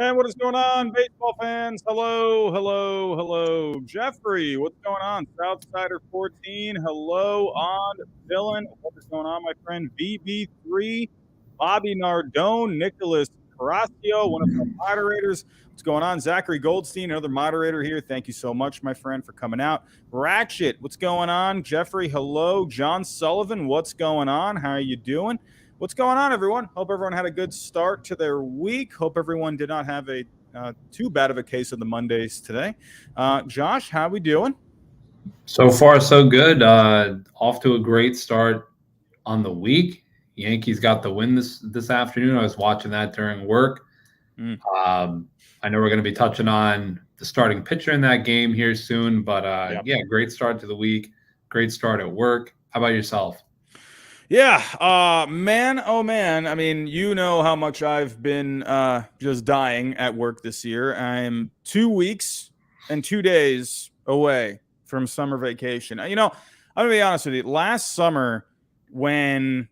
And what is going on, baseball fans? Hello, hello, hello. Jeffrey, what's going on? Southsider 14, hello on Dylan. What is going on, my friend? VB3, Bobby Nardone, Nicholas Carrasco, one of our moderators. What's going on? Zachary Goldstein, another moderator here. Thank you so much, my friend, for coming out. Ratchet, what's going on? Jeffrey, hello. John Sullivan, what's going on? How are you doing? What's going on, everyone? Hope everyone had a good start to their week. Hope everyone did not have a too bad of a case of the Mondays today. Josh, how we doing? So far, so good. Off to a great start on the week. Yankees got the win this afternoon. I was watching that during work. I know we're going to be touching on the starting pitcher in that game here soon, but yeah, great start to the week. Great start at work. How about yourself? Yeah, man, oh man. I mean, you know how much I've been just dying at work this year. I'm 2 weeks and 2 days away from summer vacation. You know, I'm going to be honest with you. Last summer, when,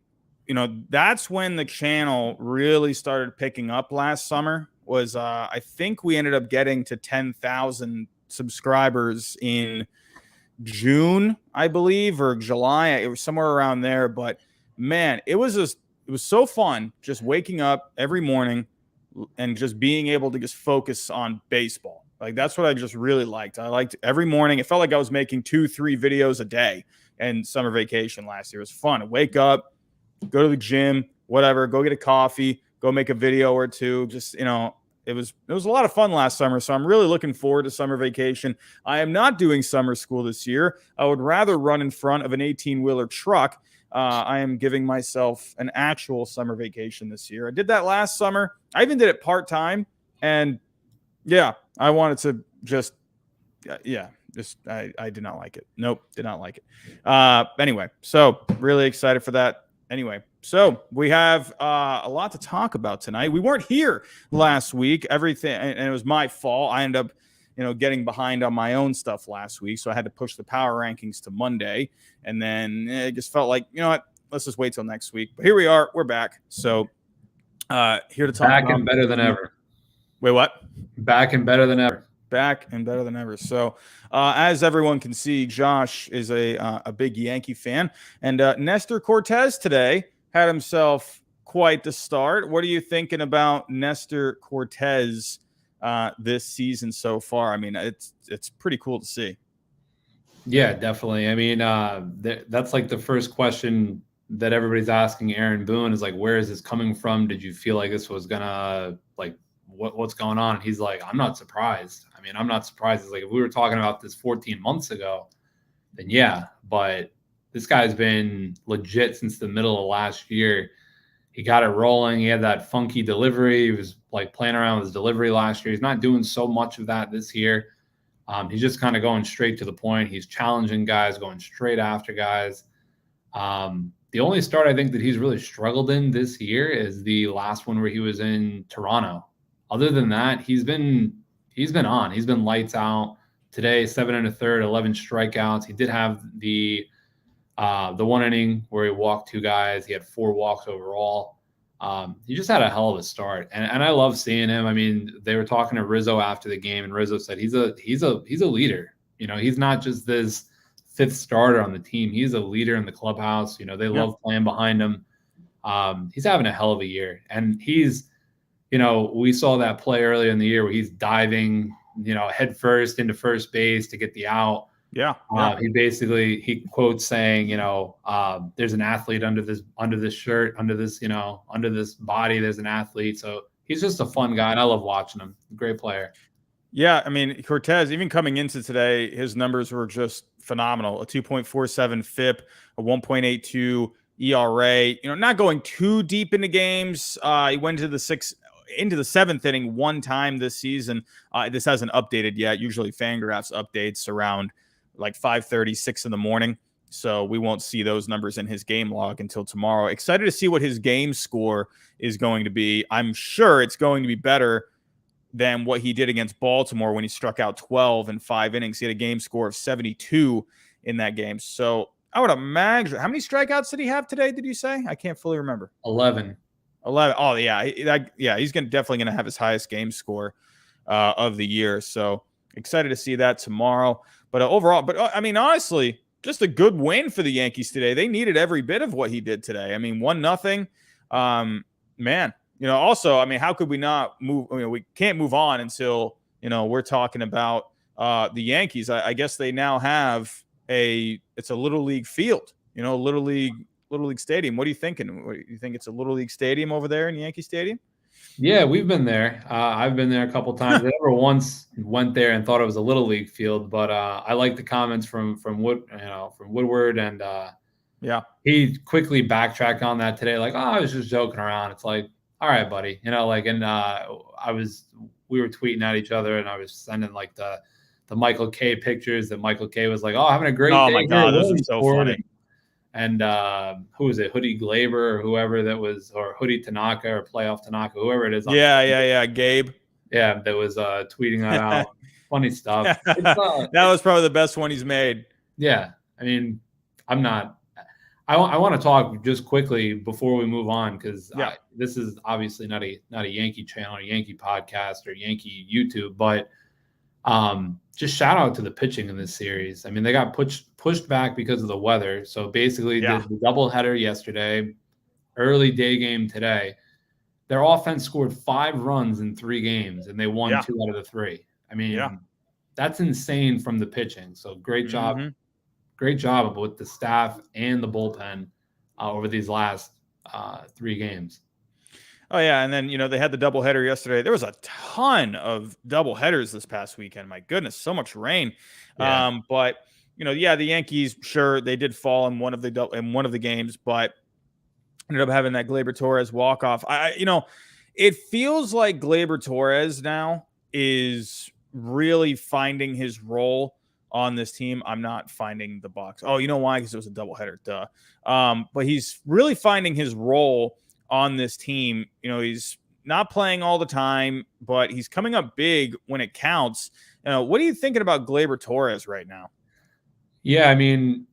that's when the channel really started picking up last summer was, I think we ended up getting to 10,000 subscribers in June, I believe, or July. It was somewhere around there. But man, it was so fun just waking up every morning and just being able to just focus on baseball. Like, that's what I just really liked. I liked every morning. It felt like I was making 2-3 videos a day. And summer vacation last year, it was fun. Wake up, go to the gym, whatever, go get a coffee, go make a video or two. Just, it was a lot of fun last summer. So I'm really looking forward to summer vacation. I am not doing summer school this year. I would rather run in front of an 18-wheeler truck. I am giving myself an actual summer vacation this year. I did that last summer. I even did it part-time. And yeah, I wanted to just I did not like it. Nope, did not like it. Anyway, so really excited for that. Anyway, so we have a lot to talk about tonight. We weren't here last week. Everything, and it was my fault. I ended up, getting behind on my own stuff last week, so I had to push the power rankings to Monday. And then it just felt like, you know what? Let's just wait till next week. But here we are. We're back. So here to talk back about and better than ever. Wait, what? Back and better than ever. Back and better than ever. So, as everyone can see, Josh is a big Yankee fan, and Nestor Cortez today had himself quite the start. What are you thinking about Nestor Cortez this season so far? I mean, it's pretty cool to see. Yeah, definitely. I mean, that's like the first question that everybody's asking Aaron Boone is like, where is this coming from? Did you feel like this was gonna what's going on? And he's like, I'm not surprised. I mean, I'm not surprised. It's like, if we were talking about this 14 months ago, then yeah, but this guy's been legit since the middle of last year. He got it rolling. He had that funky delivery. He was like playing around with his delivery last year. He's not doing so much of that this year. He's just kind of going straight to the point. He's challenging guys, going straight after guys. The only start I think that he's really struggled in this year is the last one where he was in Toronto. Other than that, he's been on. He's been lights out. Today, 7 1/3, 11 strikeouts. He did have the one inning where he walked 2 guys. He had 4 walks overall. He just had a hell of a start, and I love seeing him. I mean, they were talking to Rizzo after the game, and Rizzo said he's a leader. He's not just this 5th starter on the team. He's a leader in the clubhouse. They love playing behind him. He's having a hell of a year, and he's. We saw that play earlier in the year where he's diving, head first into first base to get the out. Yeah. He quotes saying, there's an athlete under this shirt, under this body, there's an athlete. So he's just a fun guy, and I love watching him. Great player. Yeah, I mean, Cortez, even coming into today, his numbers were just phenomenal. A 2.47 FIP, a 1.82 ERA. Not going too deep into games. He went into the 7th inning one time this season. This hasn't updated yet. Usually Fangraphs updates around like 5:30, 6 in the morning. So we won't see those numbers in his game log until tomorrow. Excited to see what his game score is going to be. I'm sure it's going to be better than what he did against Baltimore when he struck out 12 in 5 innings. He had a game score of 72 in that game. So I would imagine, how many strikeouts did he have today, did you say? I can't fully remember. 11. Oh, yeah. He's definitely going to have his highest game score of the year. So excited to see that tomorrow. But overall, I mean, honestly, just a good win for the Yankees today. They needed every bit of what he did today. I mean, 1-0. Man, also, I mean, how could we not move? We can't move on until, we're talking about the Yankees. I guess they now have it's a little league field, Little League Stadium. What are you thinking? Do you think it's a Little League Stadium over there in Yankee Stadium? Yeah, we've been there. I've been there a couple times. I never once went there and thought it was a Little League field, but I like the comments from Woodward, and he quickly backtracked on that today. Like, I was just joking around. It's like, all right, buddy, we were tweeting at each other, and I was sending like the Michael K pictures that Michael K was like, having a great day. Oh my God, those are so funny. And who was it? Hoodie Gleyber or whoever that was, or Hoodie Tanaka or Playoff Tanaka, whoever it is. Yeah. Gabe. Yeah, that was tweeting that out. Funny stuff. That was probably the best one he's made. Yeah. I mean, I want to talk just quickly before we move on, because this is obviously not a Yankee channel, or Yankee podcast, or Yankee YouTube, but Just shout out to the pitching in this series. I mean, they got pushed back because of the weather. So basically, the doubleheader yesterday, early day game today, their offense scored 5 runs in 3 games, and they won 2 out of the 3. I mean, that's insane from the pitching. So great job. Great job with the staff and the bullpen over these last 3 games. Oh, yeah, and then, they had the doubleheader yesterday. There was a ton of doubleheaders this past weekend. My goodness, so much rain. Yeah. But, the Yankees, sure, they did fall in one of the games, but ended up having that Gleyber Torres walk-off. It feels like Gleyber Torres now is really finding his role on this team. I'm not finding the box. Oh, you know why? Because it was a doubleheader. Duh. But he's really finding his role on this team. He's not playing all the time, but he's coming up big when it counts. What are you thinking about Gleyber Torres right now? Yeah, I mean,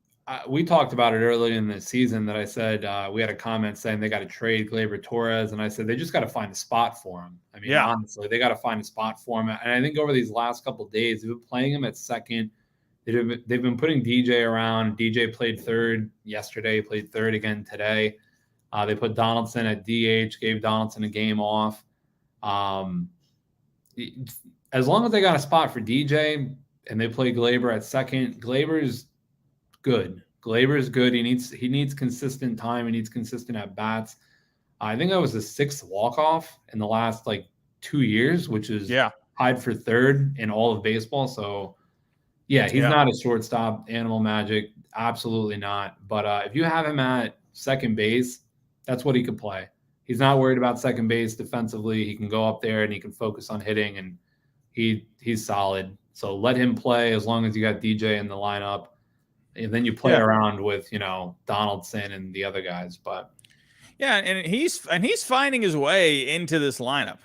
we talked about it earlier in the season that I said we had a comment saying they got to trade Gleyber Torres, and I said they just got to find a spot for him. I mean, honestly, they got to find a spot for him. And I think over these last couple of days, they've been playing him at second. They've been putting DJ around. DJ played third yesterday, played third again today. They put Donaldson at DH, gave Donaldson a game off. As long as they got a spot for DJ and they play Gleyber at second, Gleyber's good. Gleyber's good. He needs consistent time. He needs consistent at bats. I think that was the 6th walk-off in the last 2 years, which is tied for third in all of baseball. So yeah, he's not a shortstop, animal magic. Absolutely not. But if you have him at second base, that's what he could play. He's not worried about second base defensively. He can go up there and he can focus on hitting, and he's solid. So let him play as long as you got DJ in the lineup. And then you play around with, Donaldson and the other guys. But yeah, and he's finding his way into this lineup.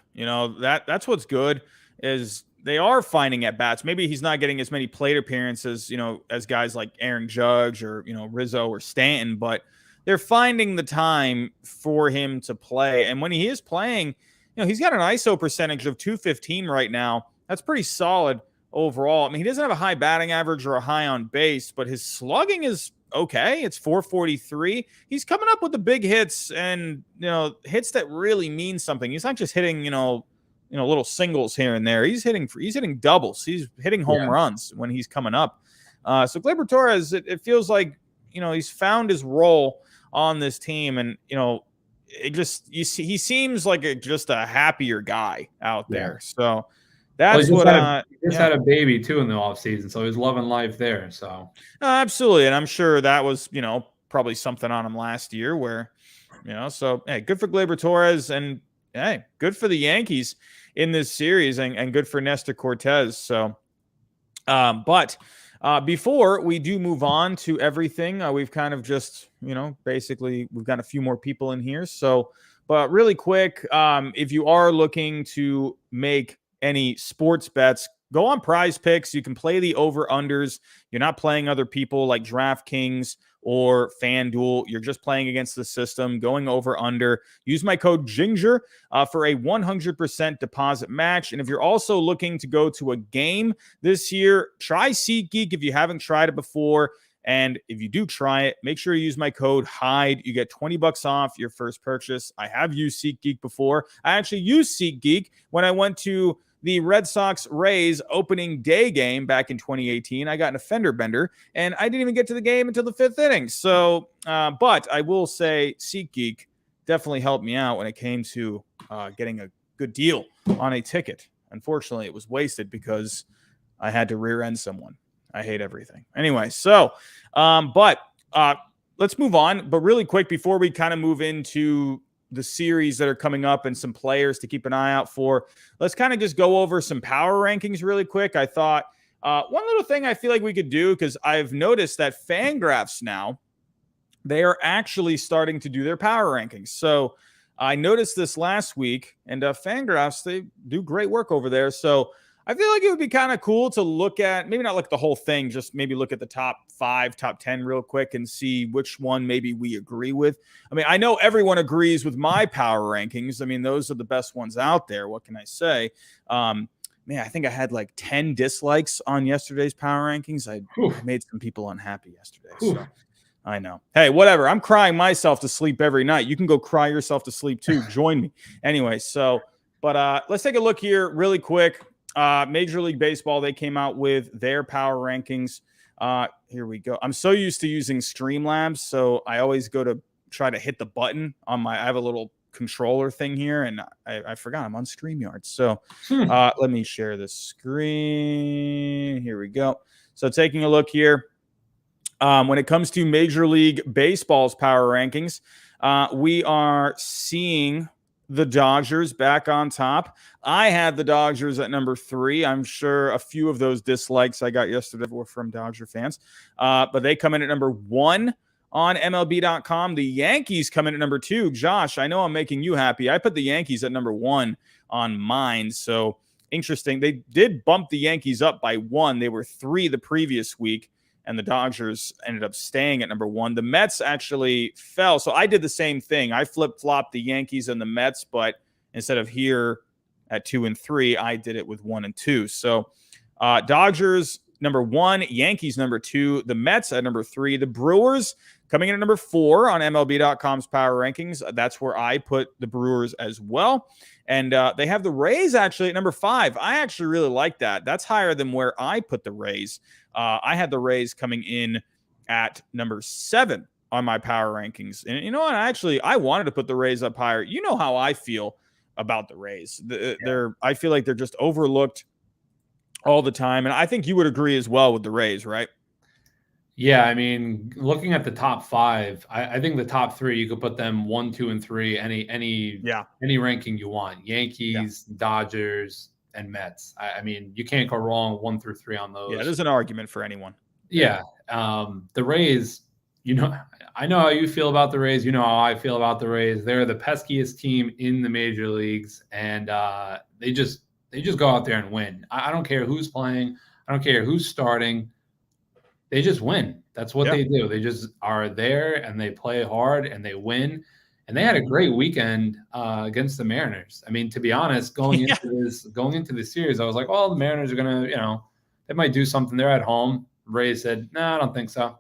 That's what's good is they are finding at bats. Maybe he's not getting as many plate appearances, as guys like Aaron Judge or, Rizzo or Stanton, but they're finding the time for him to play. And when he is playing, he's got an ISO percentage of 215 right now. That's pretty solid overall. I mean, he doesn't have a high batting average or a high on base, but his slugging is okay. It's 443. He's coming up with the big hits and, hits that really mean something. He's not just hitting, little singles here and there. He's hitting doubles. He's hitting home runs when he's coming up. So Gleyber Torres, it feels like, he's found his role on this team, and he seems like just a happier guy out there. So that's he just had a baby too in the offseason, so he's loving life there. So absolutely, and I'm sure that was probably something on him last year where so hey, good for Gleyber Torres, and hey, good for the Yankees in this series, and good for Nestor Cortez. So but before we do move on to everything, we've kind of just, basically we've got a few more people in here. So, but really quick, if you are looking to make any sports bets, go on Prize Picks. You can play the over-unders. You're not playing other people like DraftKings or FanDuel. You're just playing against the system, going over under. Use my code GINGER for a 100% deposit match. And if you're also looking to go to a game this year, try SeatGeek if you haven't tried it before. And if you do try it, make sure you use my code HYDE. You get $20 off your first purchase. I have used SeatGeek before. I actually used SeatGeek when I went to the Red Sox-Rays opening day game back in 2018. I got an fender bender, and I didn't even get to the game until the 5th inning. So, but I will say SeatGeek definitely helped me out when it came to getting a good deal on a ticket. Unfortunately, it was wasted because I had to rear end someone. I hate everything. Anyway, so, but let's move on. But really quick, before we kind of move into the series that are coming up and some players to keep an eye out for, let's kind of just go over some power rankings really quick. I thought one little thing I feel like we could do, because I've noticed that Fangraphs now, they are actually starting to do their power rankings. So I noticed this last week, and Fangraphs, they do great work over there. So I feel like it would be kind of cool to look at, maybe not look at the whole thing, just maybe look at the top 5, top 10 real quick and see which one maybe we agree with. I mean, I know everyone agrees with my power rankings. I mean, those are the best ones out there. What can I say? man, I think I had like 10 dislikes on yesterday's power rankings. I made some people unhappy yesterday. So I know. Hey, whatever. I'm crying myself to sleep every night. You can go cry yourself to sleep too. Join me. Anyway, but let's take a look here really quick. Major League Baseball, they came out with their power rankings. Here we go. I'm so used to using Streamlabs, so I always go to try to hit the button on I have a little controller thing here, and I forgot I'm on StreamYard. So let me share the screen. Here we go. So taking a look here. When it comes to Major League Baseball's power rankings, we are seeing the Dodgers back on top. I had the Dodgers at number 3. I'm sure a few of those dislikes I got yesterday were from Dodger fans, but they come in at number 1 on MLB.com. The Yankees come in at number 2. Josh, I know I'm making you happy. I put the Yankees at number 1 on mine. So interesting. They did bump the Yankees up by 1. They were 3 the previous week, and the Dodgers ended up staying at number 1. The Mets actually fell. So I did the same thing. I flip-flopped the Yankees and the Mets, but instead of here at 2 and 3, I did it with 1 and 2. So Dodgers number 1, Yankees number 2, the Mets at number 3, the Brewers coming in at number 4 on MLB.com's power rankings. That's where I put the Brewers as well. And they have the Rays actually at number 5. I actually really like that. That's higher than where I put the Rays. I had the Rays coming in at number 7 on my power rankings. And you know what? I wanted to put the Rays up higher. You know how I feel about the Rays. I feel like they're just overlooked all the time. And I think you would agree as well with the Rays, right? Yeah, I mean, looking at the top 5, I think the top 3 you could put them 1, 2, and 3. Any ranking you want. Yankees, Dodgers, and Mets. I mean, you can't go wrong 1 through 3 on those. Yeah, there's an argument for anyone. Yeah, the Rays. You know, I know how you feel about the Rays. You know how I feel about the Rays. They're the peskiest team in the major leagues, and they just go out there and win. I don't care who's playing. I don't care who's starting. They just win. That's what they do. They just are there and they play hard and they win. And they had a great weekend against the Mariners. I mean, to be honest, going into this series, I was like, well, the Mariners are gonna, they might do something. They're at home. Rays said, no, I don't think so.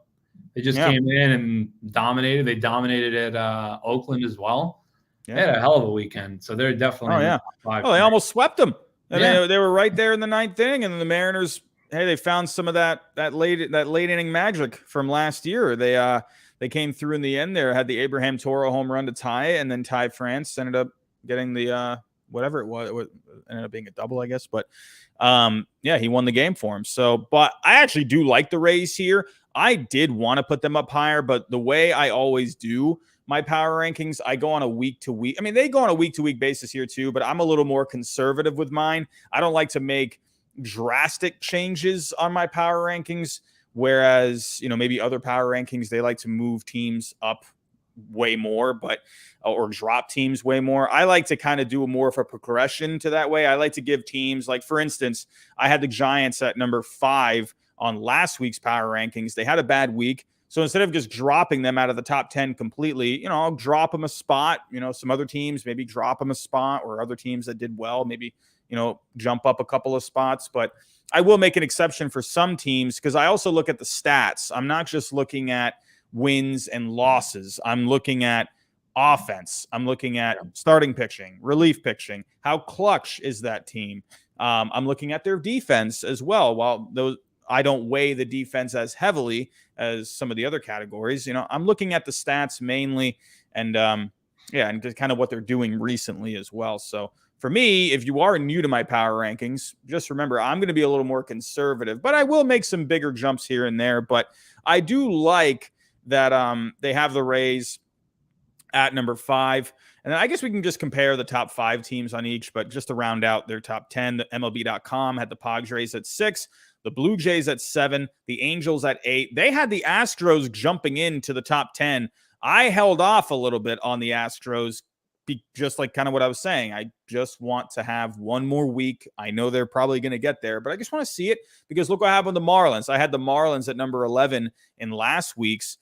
They just came in and dominated. They dominated at Oakland as well. Yeah. They had a hell of a weekend. So they're definitely top 5. Oh, they almost swept them. They were right there in the 9th inning, and then the Mariners. Hey, they found some of that late inning magic from last year. They came through in the end there, had the Abraham Toro home run to tie it, and then Ty France ended up getting the whatever it was. It ended up being a double, I guess. But he won the game for him. So, but I actually do like the Rays here. I did want to put them up higher, but the way I always do my power rankings, I go on a week-to-week. I mean, they go on a week-to-week basis here too, but I'm a little more conservative with mine. I don't like to make drastic changes on my power rankings, whereas maybe other power rankings, they like to move teams up way more, or drop teams way more. I like to kind of do more of a progression to that way. I like to give teams, like for instance, I had the Giants at number 5 on last week's power rankings. They had a bad week, so instead of just dropping them out of the top 10 completely, I'll drop them a spot. Some other teams maybe drop them a spot, or other teams that did well maybe jump up a couple of spots. But I will make an exception for some teams because I also look at the stats. I'm not just looking at wins and losses. I'm looking at offense. I'm looking at starting pitching, relief pitching. How clutch is that team? I'm looking at their defense as well. While those, I don't weigh the defense as heavily as some of the other categories. I'm looking at the stats mainly, and and just kind of what they're doing recently as well. So for me, if you are new to my power rankings, just remember I'm going to be a little more conservative, but I will make some bigger jumps here and there. But I do like that they have the Rays at number 5. And then I guess we can just compare the top 5 teams on each, but just to round out their top 10, the MLB.com had the Padres at 6, the Blue Jays at 7, the Angels at 8. They had the Astros jumping into the top 10. I held off a little bit on the Astros, just like kind of what I was saying. I just want to have one more week. I know they're probably going to get there, but I just want to see it because look what happened with the Marlins. I had the Marlins at number 11 in last week's,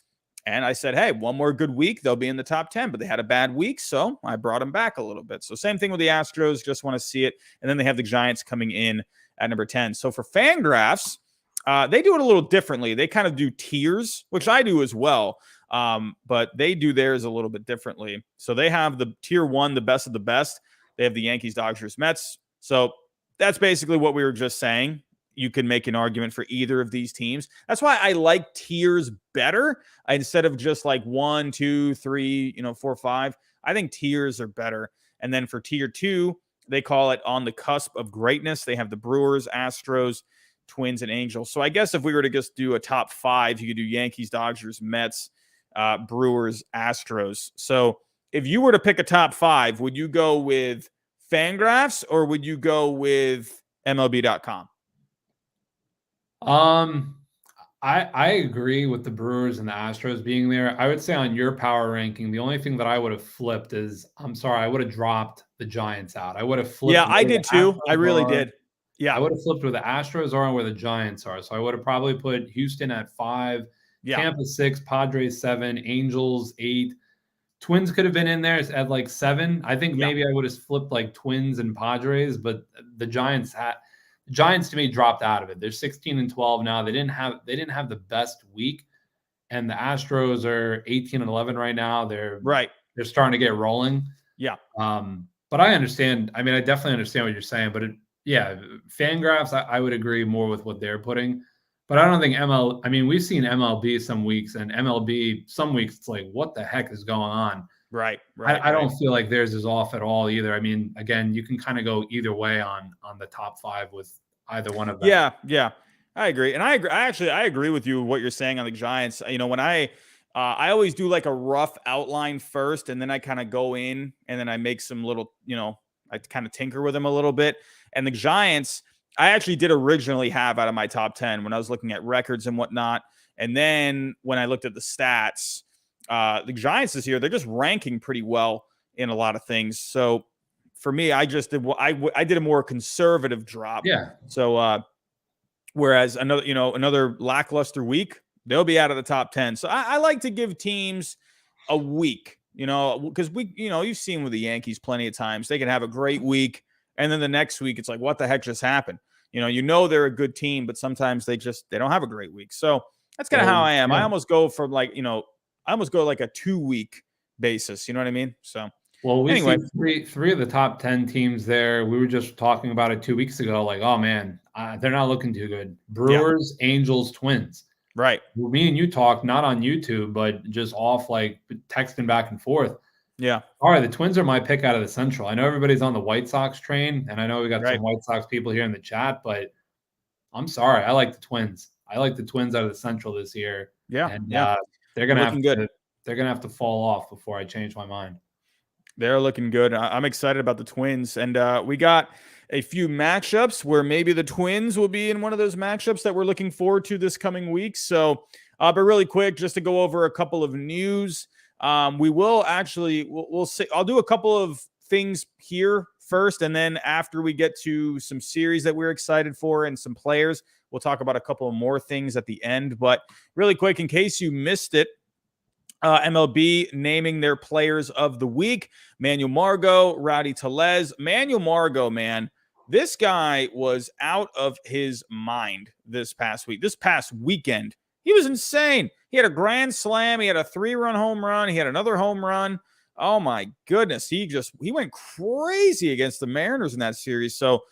And I said, hey, one more good week, they'll be in the top 10. But they had a bad week, so I brought them back a little bit. So same thing with the Astros, just want to see it. And then they have the Giants coming in at number 10. So for Fangraphs, they do it a little differently. They kind of do tiers, which I do as well. But they do theirs a little bit differently. So they have the tier 1, the best of the best. They have the Yankees, Dodgers, Mets. So that's basically what we were just saying. You can make an argument for either of these teams. That's why I like tiers better instead of just like 1, 2, 3, 4, 5. I think tiers are better. And then for tier 2, they call it on the cusp of greatness. They have the Brewers, Astros, Twins, and Angels. So I guess if we were to just do a top 5, you could do Yankees, Dodgers, Mets, Brewers, Astros. So if you were to pick a top 5, would you go with Fangraphs or would you go with MLB.com? I agree with the Brewers and the Astros being there. I would say on your power ranking, the only thing that I would have flipped is, I would have dropped the Giants out. I would have flipped. Yeah, I did too. I really did. Yeah. I would have flipped where the Astros are and where the Giants are. So I would have probably put Houston at 5, Tampa 6, Padres 7, Angels 8. Twins could have been in there at like 7. I think maybe I would have flipped like Twins and Padres, but the Giants to me dropped out of it. They're 16-12 now. They didn't have the best week, and the Astros are 18-11 right now. They're starting to get rolling. Yeah. But I understand. I mean, I definitely understand what you're saying. But Fangraphs, I would agree more with what they're putting. But I don't think we've seen MLB some weeks, and MLB some weeks it's like, what the heck is going on? Right. I don't feel like theirs is off at all either. I mean, again, you can kind of go either way on the top 5 with either one of them. Yeah. I agree. And I agree with you what you're saying on the Giants. When I always do like a rough outline first, and then I kind of go in and then I make some little, I kind of tinker with them a little bit. And the Giants, I actually did originally have out of my top 10 when I was looking at records and whatnot. And then when I looked at the stats, the Giants this year, they're just ranking pretty well in a lot of things. So for me, I just did I did a more conservative drop. Yeah. So whereas another lackluster week, they'll be out of the top 10. So I like to give teams a week, because you've seen with the Yankees plenty of times. They can have a great week, and then the next week it's like, what the heck just happened? They're a good team, but sometimes they don't have a great week. So that's kind of how I am. Yeah. I almost go from like a 2-week basis. You know what I mean? So, we see three of the top 10 teams there. We were just talking about it 2 weeks ago. Like, oh man, they're not looking too good. Brewers, Angels, Twins. Right. Well, me and you talked not on YouTube, but just off like texting back and forth. Yeah. All right. The Twins are my pick out of the Central. I know everybody's on the White Sox train, and I know we got some White Sox people here in the chat, but I'm sorry. I like the Twins. I like the Twins out of the Central this year. Yeah. And they're going to have to fall off before I change my mind. They're looking good. I'm excited about the Twins. And we got a few matchups where maybe the Twins will be in one of those matchups that we're looking forward to this coming week. So, but really quick, just to go over a couple of news. We will we'll see. I'll do a couple of things here first, and then after we get to some series that we're excited for and some players, we'll talk about a couple of more things at the end. But really quick, in case you missed it, MLB naming their players of the week: Manuel Margot, Rowdy Tellez. Manuel Margot, man, this guy was out of his mind this past weekend. He was insane. He had a grand slam. He had a 3-run home run. He had another home run. Oh my goodness. He went crazy against the Mariners in that series. So,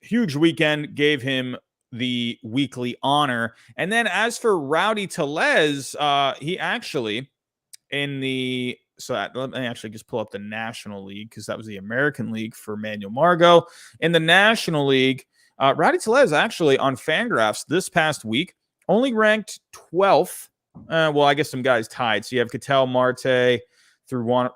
huge weekend, gave him the weekly honor. And then as for Rowdy Tellez, he actually let me actually just pull up the National League, because that was the American League for Manuel Margot. In the National League, Rowdy Tellez actually on Fangraphs this past week only ranked 12th. I guess some guys tied. So you have Ketel Marte through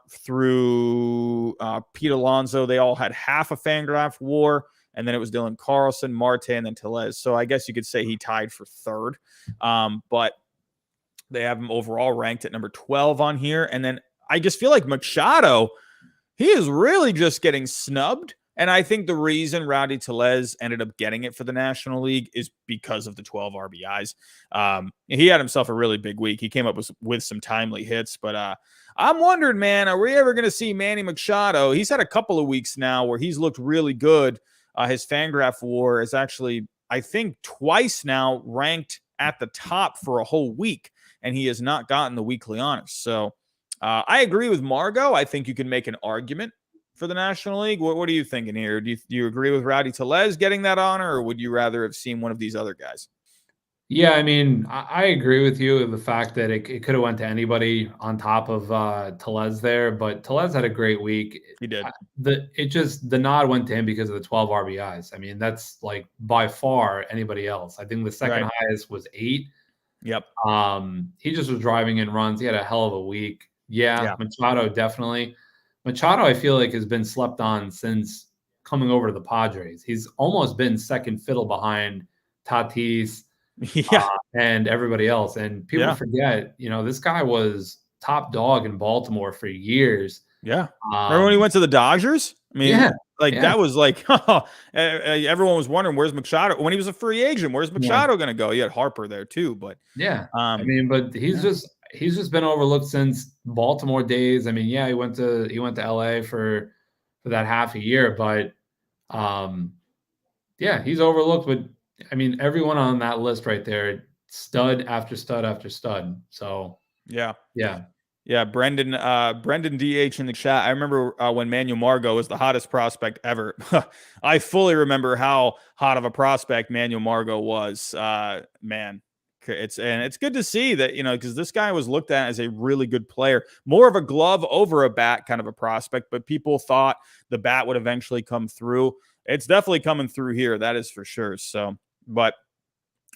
Pete Alonso. They all had half a Fangraph WAR, and then it was Dylan Carlson, Marte, and then Tellez. So I guess you could say he tied for 3rd. But they have him overall ranked at number 12 on here. And then I just feel like Machado, he is really just getting snubbed And I think the reason Rowdy Tellez ended up getting it for the National League is because of the 12 RBIs. He had himself a really big week. He came up with some timely hits, but I'm wondering, man, are we ever going to see Manny Machado? He's had a couple of weeks now where he's looked really good. His Fangraph WAR is actually, I think, twice now ranked at the top for a whole week, and he has not gotten the weekly honors. So I agree with Margot. I think you can make an argument for the National League. What are you thinking here? Do you agree with Rowdy Tellez getting that honor, or would you rather have seen one of these other guys? Yeah, I mean, I agree with you in the fact that it could have went to anybody on top of Tellez there, but Tellez had a great week. He did. The nod went to him because of the 12 RBIs. I mean, that's like by far anybody else. I think the second highest was 8. Yep. He just was driving in runs. He had a hell of a week. Yeah. Machado definitely. Machado, I feel like, has been slept on since coming over to the Padres. He's almost been second fiddle behind Tatis and everybody else. And people forget, this guy was top dog in Baltimore for years. Yeah. Remember when he went to the Dodgers? I mean, that was like, everyone was wondering, where's Machado? When he was a free agent, where's Machado going to go? He had Harper there too, but I mean, but he's just been overlooked since Baltimore days. I mean, he went to LA for that half a year, but he's overlooked. But I mean, everyone on that list right there, stud after stud after stud. So Brendan DH in the chat. I remember when Manuel Margot was the hottest prospect ever. I fully remember how hot of a prospect Manuel Margot was. Man. It's good to see that, because this guy was looked at as a really good player, more of a glove over a bat kind of a prospect, but people thought the bat would eventually come through. It's definitely coming through here. That is for sure. So, but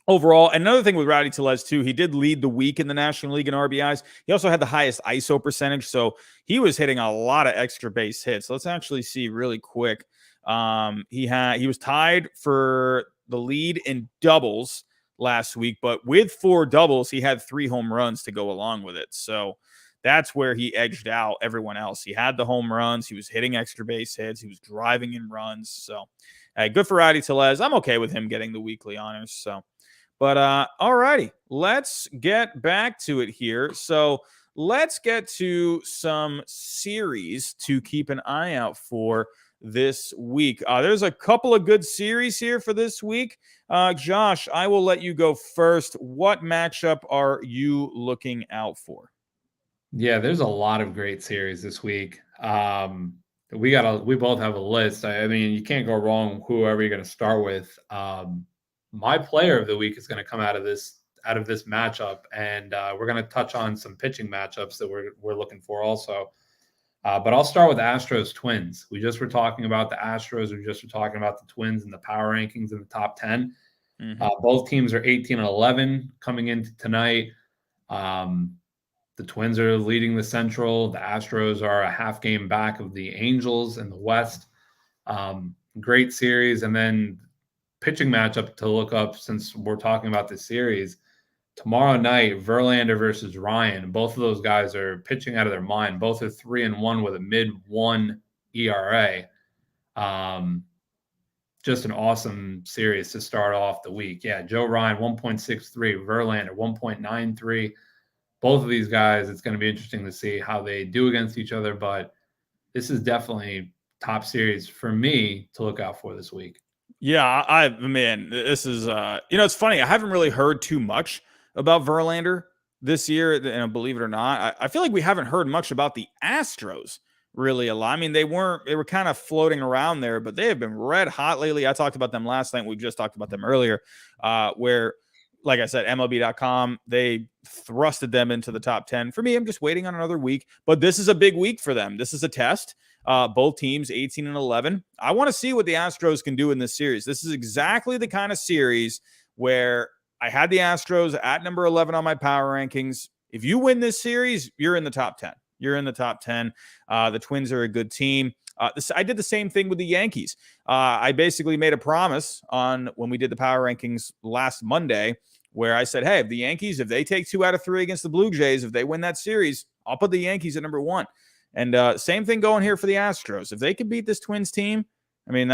overall, another thing with Rowdy Tellez too, he did lead the week in the National League in RBIs. He also had the highest ISO percentage. So he was hitting a lot of extra base hits. Let's actually see really quick. He was tied for the lead in doubles last week, but with 4 doubles, he had 3 home runs to go along with it. So that's where he edged out everyone else. He had the home runs. He was hitting extra base hits. He was driving in runs. So good for Rowdy Tellez. I'm okay with him getting the weekly honors. So, but all righty, let's get back to it here. So let's get to some series to keep an eye out for this week. There's a couple of good series here for this week. Josh, I will let you go first. What matchup are you looking out for? Yeah, there's a lot of great series this week. We both have a list. I mean, you can't go wrong whoever you're going to start with. My player of the week is going to come out of this matchup, and we're going to touch on some pitching matchups that we're looking for also. But I'll start with Astros Twins. We just were talking about the Astros. We just were talking about the Twins and the power rankings in the top 10. Mm-hmm. Both teams are 18-11 coming into tonight. The Twins are leading the Central. The Astros are a half game back of the Angels in the West. Great series. And then pitching matchup to look up since we're talking about this series. Tomorrow night, Verlander versus Ryan. Both of those guys are pitching out of their mind. Both are 3-1 with a mid-1 ERA. Just an awesome series to start off the week. Yeah, Joe Ryan, 1.63. Verlander, 1.93. Both of these guys, it's going to be interesting to see how they do against each other. But this is definitely top series for me to look out for this week. Yeah, this is, it's funny. I haven't really heard too much about Verlander this year, and believe it or not, I feel like we haven't heard much about the Astros really a lot. I mean, they were kind of floating around there, but they have been red hot lately. I talked about them last night. We just talked about them earlier, where, like I said, MLB.com, they thrusted them into the top 10. For me, I'm just waiting on another week, but this is a big week for them. This is a test. Both teams 18-11. I want to see what the Astros can do in this series. This is exactly the kind of series where I had the Astros at number 11 on my power rankings. If you win this series, you're in the top 10. You're in the top 10. The Twins are a good team. I did the same thing with the Yankees. I basically made a promise when we did the power rankings last Monday where I said, hey, if the Yankees, if they take 2 out of 3 against the Blue Jays, if they win that series, I'll put the Yankees at number 1. And same thing going here for the Astros. If they can beat this Twins team, I mean,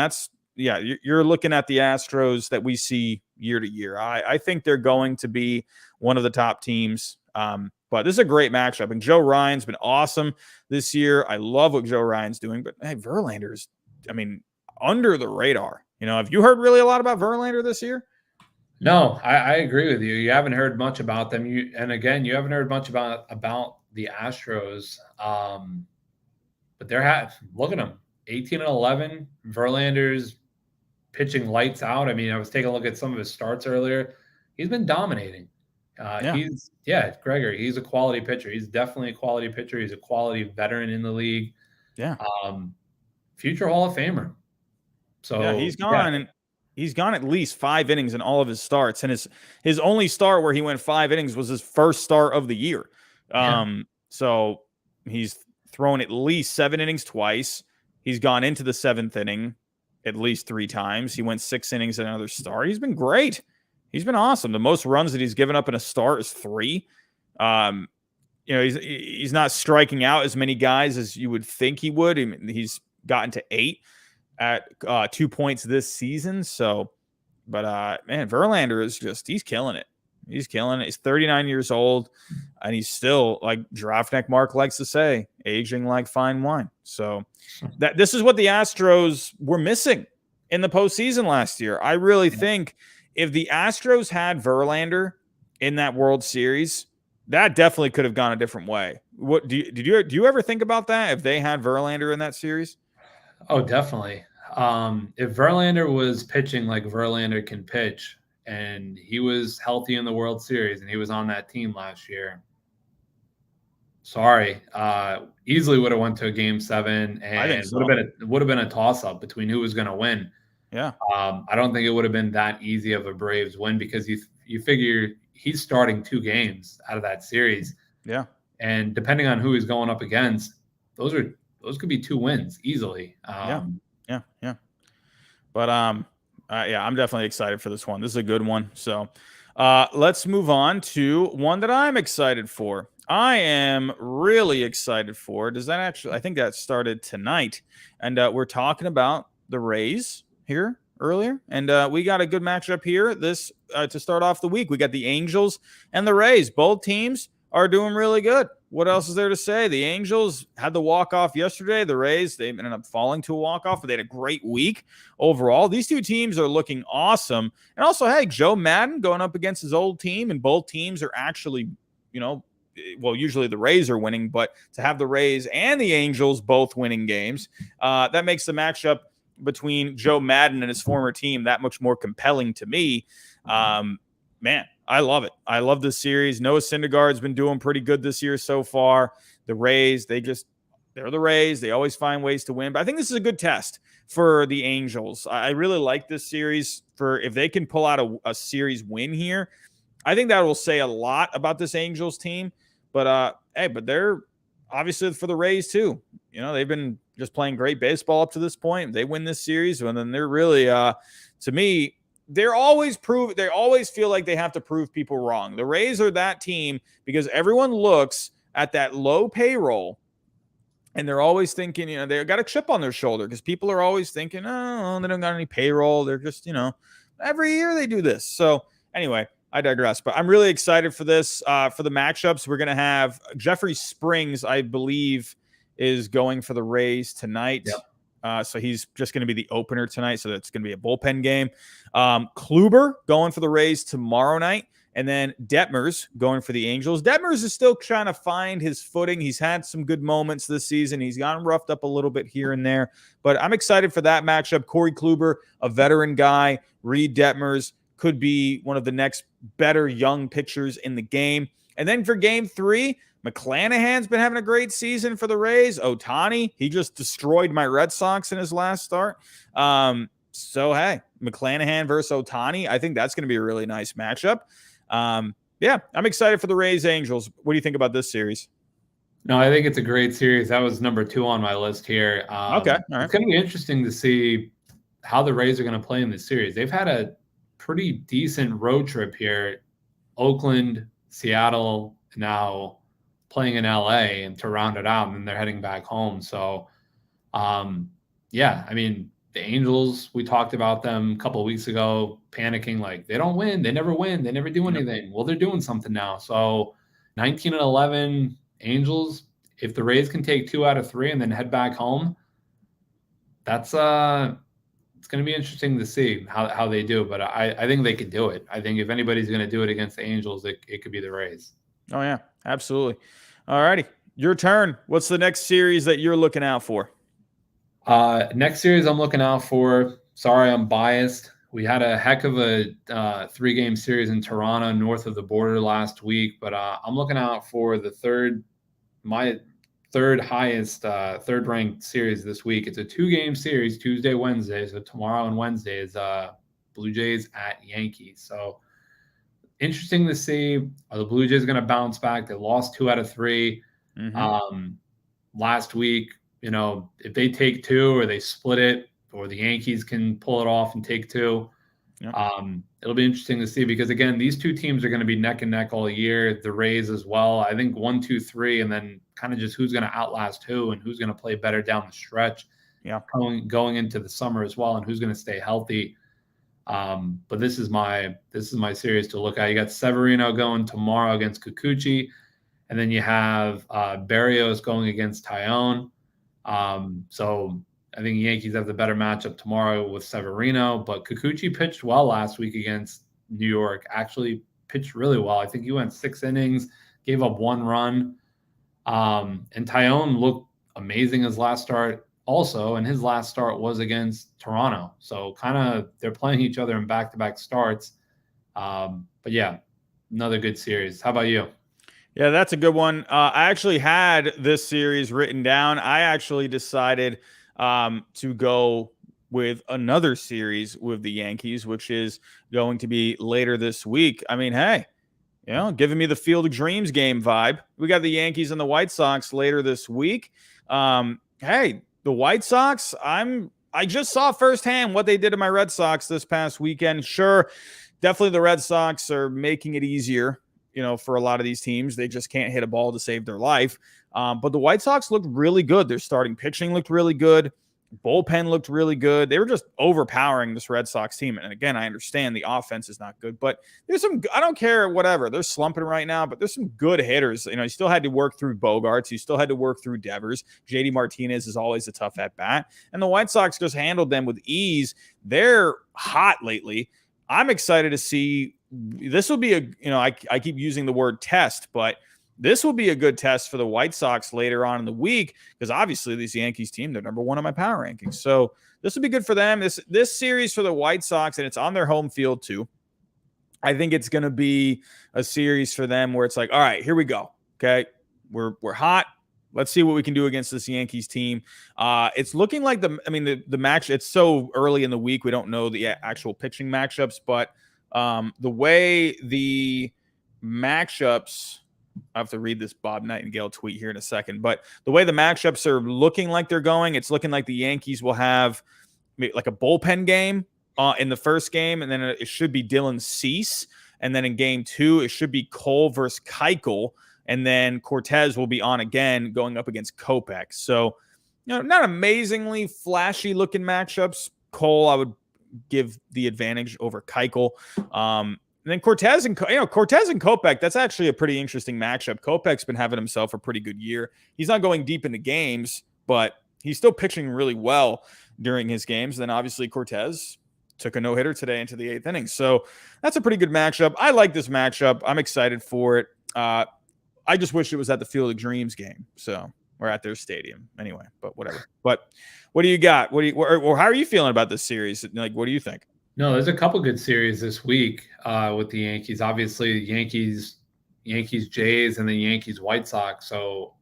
you're looking at the Astros that we see year to year. I think they're going to be one of the top teams. But this is a great matchup. And Joe Ryan's been awesome this year. I love what Joe Ryan's doing. But hey, Verlander's, I mean, under the radar. Have you heard really a lot about Verlander this year? No, I agree with you. You haven't heard much about them. You haven't heard much about the Astros. But look at them, 18-11. Verlander's pitching lights out. I mean, I was taking a look at some of his starts earlier. He's been dominating. Gregory, he's a quality pitcher. He's definitely a quality pitcher. He's a quality veteran in the league. Yeah. Future Hall of Famer. So yeah, he's gone and he's gone at least 5 innings in all of his starts. And his only start where he went 5 innings was his first start of the year. So he's thrown at least 7 innings twice. He's gone into the 7th inning at least 3 times. He went 6 innings in another start. He's been great. He's been awesome. The most runs that he's given up in a start is 3. He's not striking out as many guys as you would think he would. He's gotten to 8 at 2 points this season. So, but man, Verlander is he's killing it. He's killing it. He's 39 years old, and he's still, like Draftneck Mark likes to say, aging like fine wine. So this is what the Astros were missing in the postseason last year. I really think if the Astros had Verlander in that World Series, that definitely could have gone a different way. What do you ever think about that if they had Verlander in that series? Oh, definitely. If Verlander was pitching like Verlander can pitch, and he was healthy in the World Series, and he was on that team last year, easily would have went to a Game 7, and would have been a toss-up between who was going to win. Yeah. I don't think it would have been that easy of a Braves win, because you figure he's starting 2 games out of that series. Yeah. And depending on who he's going up against, those could be 2 wins easily. Yeah. But I'm definitely excited for this one. This is a good one. So let's move on to one that I'm excited for. I am really excited for. I think that started tonight. And we're talking about the Rays here earlier. And we got a good matchup here to start off the week. We got the Angels and the Rays. Both teams are doing really good. What else is there to say? The Angels had the walk-off yesterday. The Rays, they ended up falling to a walk-off, but they had a great week overall. These 2 teams are looking awesome. And also, hey, Joe Madden going up against his old team, and both teams are actually, usually the Rays are winning, but to have the Rays and the Angels both winning games, that makes the matchup between Joe Madden and his former team that much more compelling to me. Man, I love it. I love this series. Noah Syndergaard's been doing pretty good this year so far. The Rays, they're the Rays. They always find ways to win. But I think this is a good test for the Angels. I really like this series. If they can pull out a series win here, I think that will say a lot about this Angels team. But but they're obviously for the Rays too. They've been just playing great baseball up to this point. They win this series, and then they're really, to me, they always feel like they have to prove people wrong. The Rays are that team because everyone looks at that low payroll and they're always thinking, they got a chip on their shoulder because people are always thinking, oh, they don't got any payroll. They're just, every year they do this. So anyway, I digress, but I'm really excited for this, for the matchups. We're going to have Jeffrey Springs, I believe, is going for the Rays tonight. Yep. So he's just going to be the opener tonight. So that's going to be a bullpen game. Kluber going for the Rays tomorrow night. And then Detmers going for the Angels. Detmers is still trying to find his footing. He's had some good moments this season. He's gotten roughed up a little bit here and there. But I'm excited for that matchup. Corey Kluber, a veteran guy. Reed Detmers could be one of the next better young pitchers in the game. And then for Game 3, McClanahan's been having a great season for the Rays. Ohtani, he just destroyed my Red Sox in his last start. So, hey, McClanahan versus Ohtani, I think that's going to be a really nice matchup. I'm excited for the Rays-Angels. What do you think about this series? No, I think it's a great series. That was number 2 on my list here. Okay, all right. It's going to be interesting to see how the Rays are going to play in this series. They've had a pretty decent road trip here. Oakland, Seattle, now playing in LA and to round it out, and then they're heading back home. So, I mean, The Angels, we talked about them a couple of weeks ago, panicking like they don't win, they never win, they never do anything. Well, they're doing something now. So 19-11 Angels, if the Rays can take 2 out of 3 and then head back home, that's it's going to be interesting to see how they do. But I think they could do it. I think if anybody's going to do it against the Angels, it could be the Rays. Oh, yeah, absolutely. All righty. Your turn. What's the next series that you're looking out for? Next series I'm looking out for, sorry, I'm biased. We had a heck of a 3-game series in Toronto, north of the border last week, but I'm looking out for my third highest, third-ranked series this week. It's a 2-game series, Tuesday, Wednesday. So tomorrow and Wednesday is Blue Jays at Yankees. So interesting to see. Are the Blue Jays going to bounce back? They lost 2 out of 3 last week. You know, if they take 2 or they split it, or the Yankees can pull it off and take 2, it'll be interesting to see because, again, these 2 teams are going to be neck and neck all year. The Rays as well. I think 1, 2, 3, and then kind of just who's going to outlast who and who's going to play better down the stretch. Yeah, going into the summer as well, and who's going to stay healthy. But this is my series to look at. You got Severino going tomorrow against Kikuchi, and then you have Berrios going against Tyone. So I think the Yankees have the better matchup tomorrow with Severino, but Kikuchi pitched well last week against New York, actually pitched really well. I think he went 6 innings, gave up 1 run. And Tyone looked amazing his last start also, and his last start was against Toronto. So kind of they're playing each other in back-to-back starts. But yeah, another good series. How about you? Yeah, that's a good one. I actually had this series written down. I actually decided to go with another series with the Yankees, which is going to be later this week. I mean, hey, you know, giving me the Field of Dreams game vibe. We got the Yankees and the White Sox later this week. Hey, the White Sox, I just saw firsthand what they did to my Red Sox this past weekend. Sure, definitely the Red Sox are making it easier, you know, for a lot of these teams. They just can't hit a ball to save their life. But the White Sox looked really good. Their starting pitching looked really good. Bullpen looked really good. They were just overpowering this Red Sox team. And again, I understand the offense is not good, but there's some, I don't care, whatever. They're slumping right now, but there's some good hitters. You know, you still had to work through Bogarts. You still had to work through Devers. JD Martinez is always a tough at bat. And the White Sox just handled them with ease. They're hot lately. I'm excited to see. This will be a, you know, I keep using the word test, but this will be a good test for the White Sox later on in the week because obviously this Yankees team, they're number 1 on my power rankings. So this will be good for them. This series for the White Sox, and it's on their home field too. I think it's going to be a series for them where it's like, all right, here we go. Okay, we're hot. Let's see what we can do against this Yankees team. It's looking like the match. It's so early in the week, we don't know the actual pitching matchups, but the way the matchups, I have to read this Bob Nightingale tweet here in a second, but the way the matchups are looking like they're going, it's looking like the Yankees will have like a bullpen game in the first game, and then it should be Dylan Cease, and then in game 2, it should be Cole versus Keuchel, and then Cortez will be on again going up against Kopech. So, you know, not amazingly flashy looking matchups. Cole, I would give the advantage over Keuchel. And then Cortez and Kopech, that's actually a pretty interesting matchup. Kopech's been having himself a pretty good year. He's not going deep into games, but he's still pitching really well during his games. And then obviously Cortez took a no-hitter today into the 8th inning. So that's a pretty good matchup. I like this matchup. I'm excited for it. I just wish it was at the Field of Dreams game. So, or at their stadium anyway, but whatever. But what do you got? Or how are you feeling about this series? Like, what do you think? No, there's a couple good series this week with the Yankees. Obviously, Yankees, Jays, and then Yankees, White Sox. So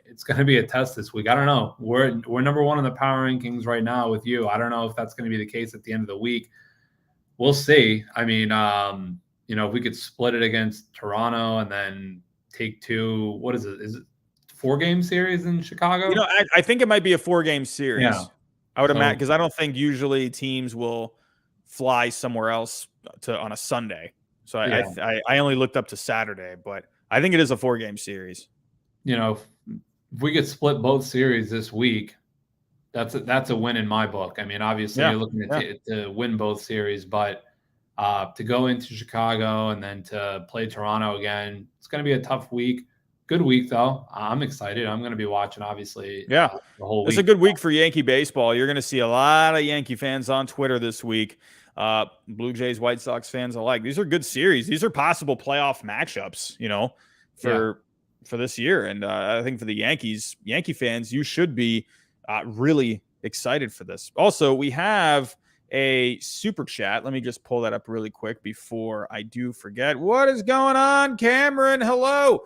it's going to be a test this week. I don't know. We're number 1 in the power rankings right now with you. I don't know if that's going to be the case at the end of the week. We'll see. I mean, you know, if we could split it against Toronto and then take 2, what is it? Is it 4-game series in Chicago? You know, I think it might be a 4-game series. Yeah. I would imagine, because I don't think usually teams will fly somewhere else on a Sunday. So I only looked up to Saturday, but I think it is a 4-game series. You know, if we could split both series this week, that's a win in my book. I mean, obviously you're looking to win both series, but to go into Chicago and then to play Toronto again, it's going to be a tough week. Good week though. I'm excited. I'm going to be watching obviously the whole week. It's a good week for Yankee baseball. You're going to see a lot of Yankee fans on Twitter this week. Blue Jays, White Sox fans alike. These are good series. These are possible playoff matchups, for this year. And I think for the Yankee fans, you should be really excited for this. Also, we have a super chat. Let me just pull that up really quick before I do forget. What is going on, Cameron? Hello.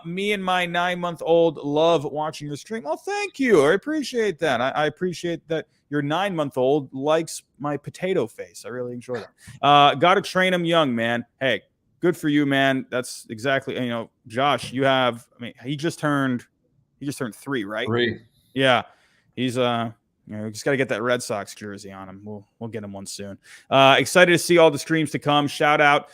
Me and my 9-month-old love watching your stream. Well, thank you. I appreciate that. I appreciate that your 9-month-old likes my potato face. I really enjoy that. Got to train him young, man. Hey, good for you, man. That's exactly, Josh, he just turned 3, right? 3. Yeah. He's we just got to get that Red Sox jersey on him. We'll get him one soon. Excited to see all the streams to come. Shout out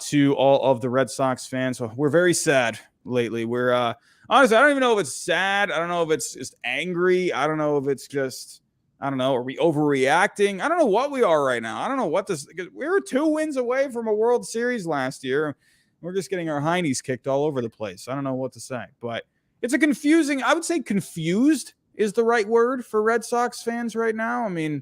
to all of the Red Sox fans. We're very sad lately. We're honestly, I don't even know if it's sad. I don't know if it's just angry. I don't know if it's just, are we overreacting? I don't know what we are right now. I don't know what this. We were 2 wins away from a World Series last year. We're just getting our heinies kicked all over the place. I don't know what to say, but it's I would say confused is the right word for Red Sox fans right now. I mean,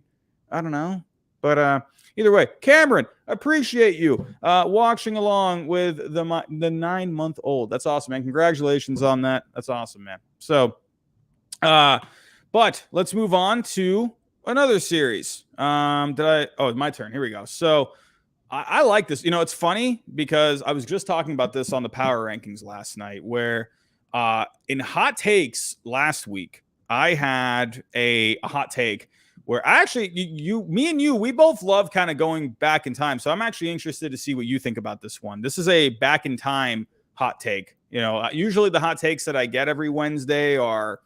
I don't know. But either way, Cameron, appreciate you watching along with the 9-month-old. That's awesome, man. Congratulations on that. That's awesome, man. So, but let's move on to another series. It's my turn. Here we go. So I like this. It's funny because I was just talking about this on the power rankings last night where in hot takes last week, I had a hot take where actually me and you, we both love kind of going back in time. So I'm actually interested to see what you think about this one. This is a back in time hot take. Usually the hot takes that I get every Wednesday are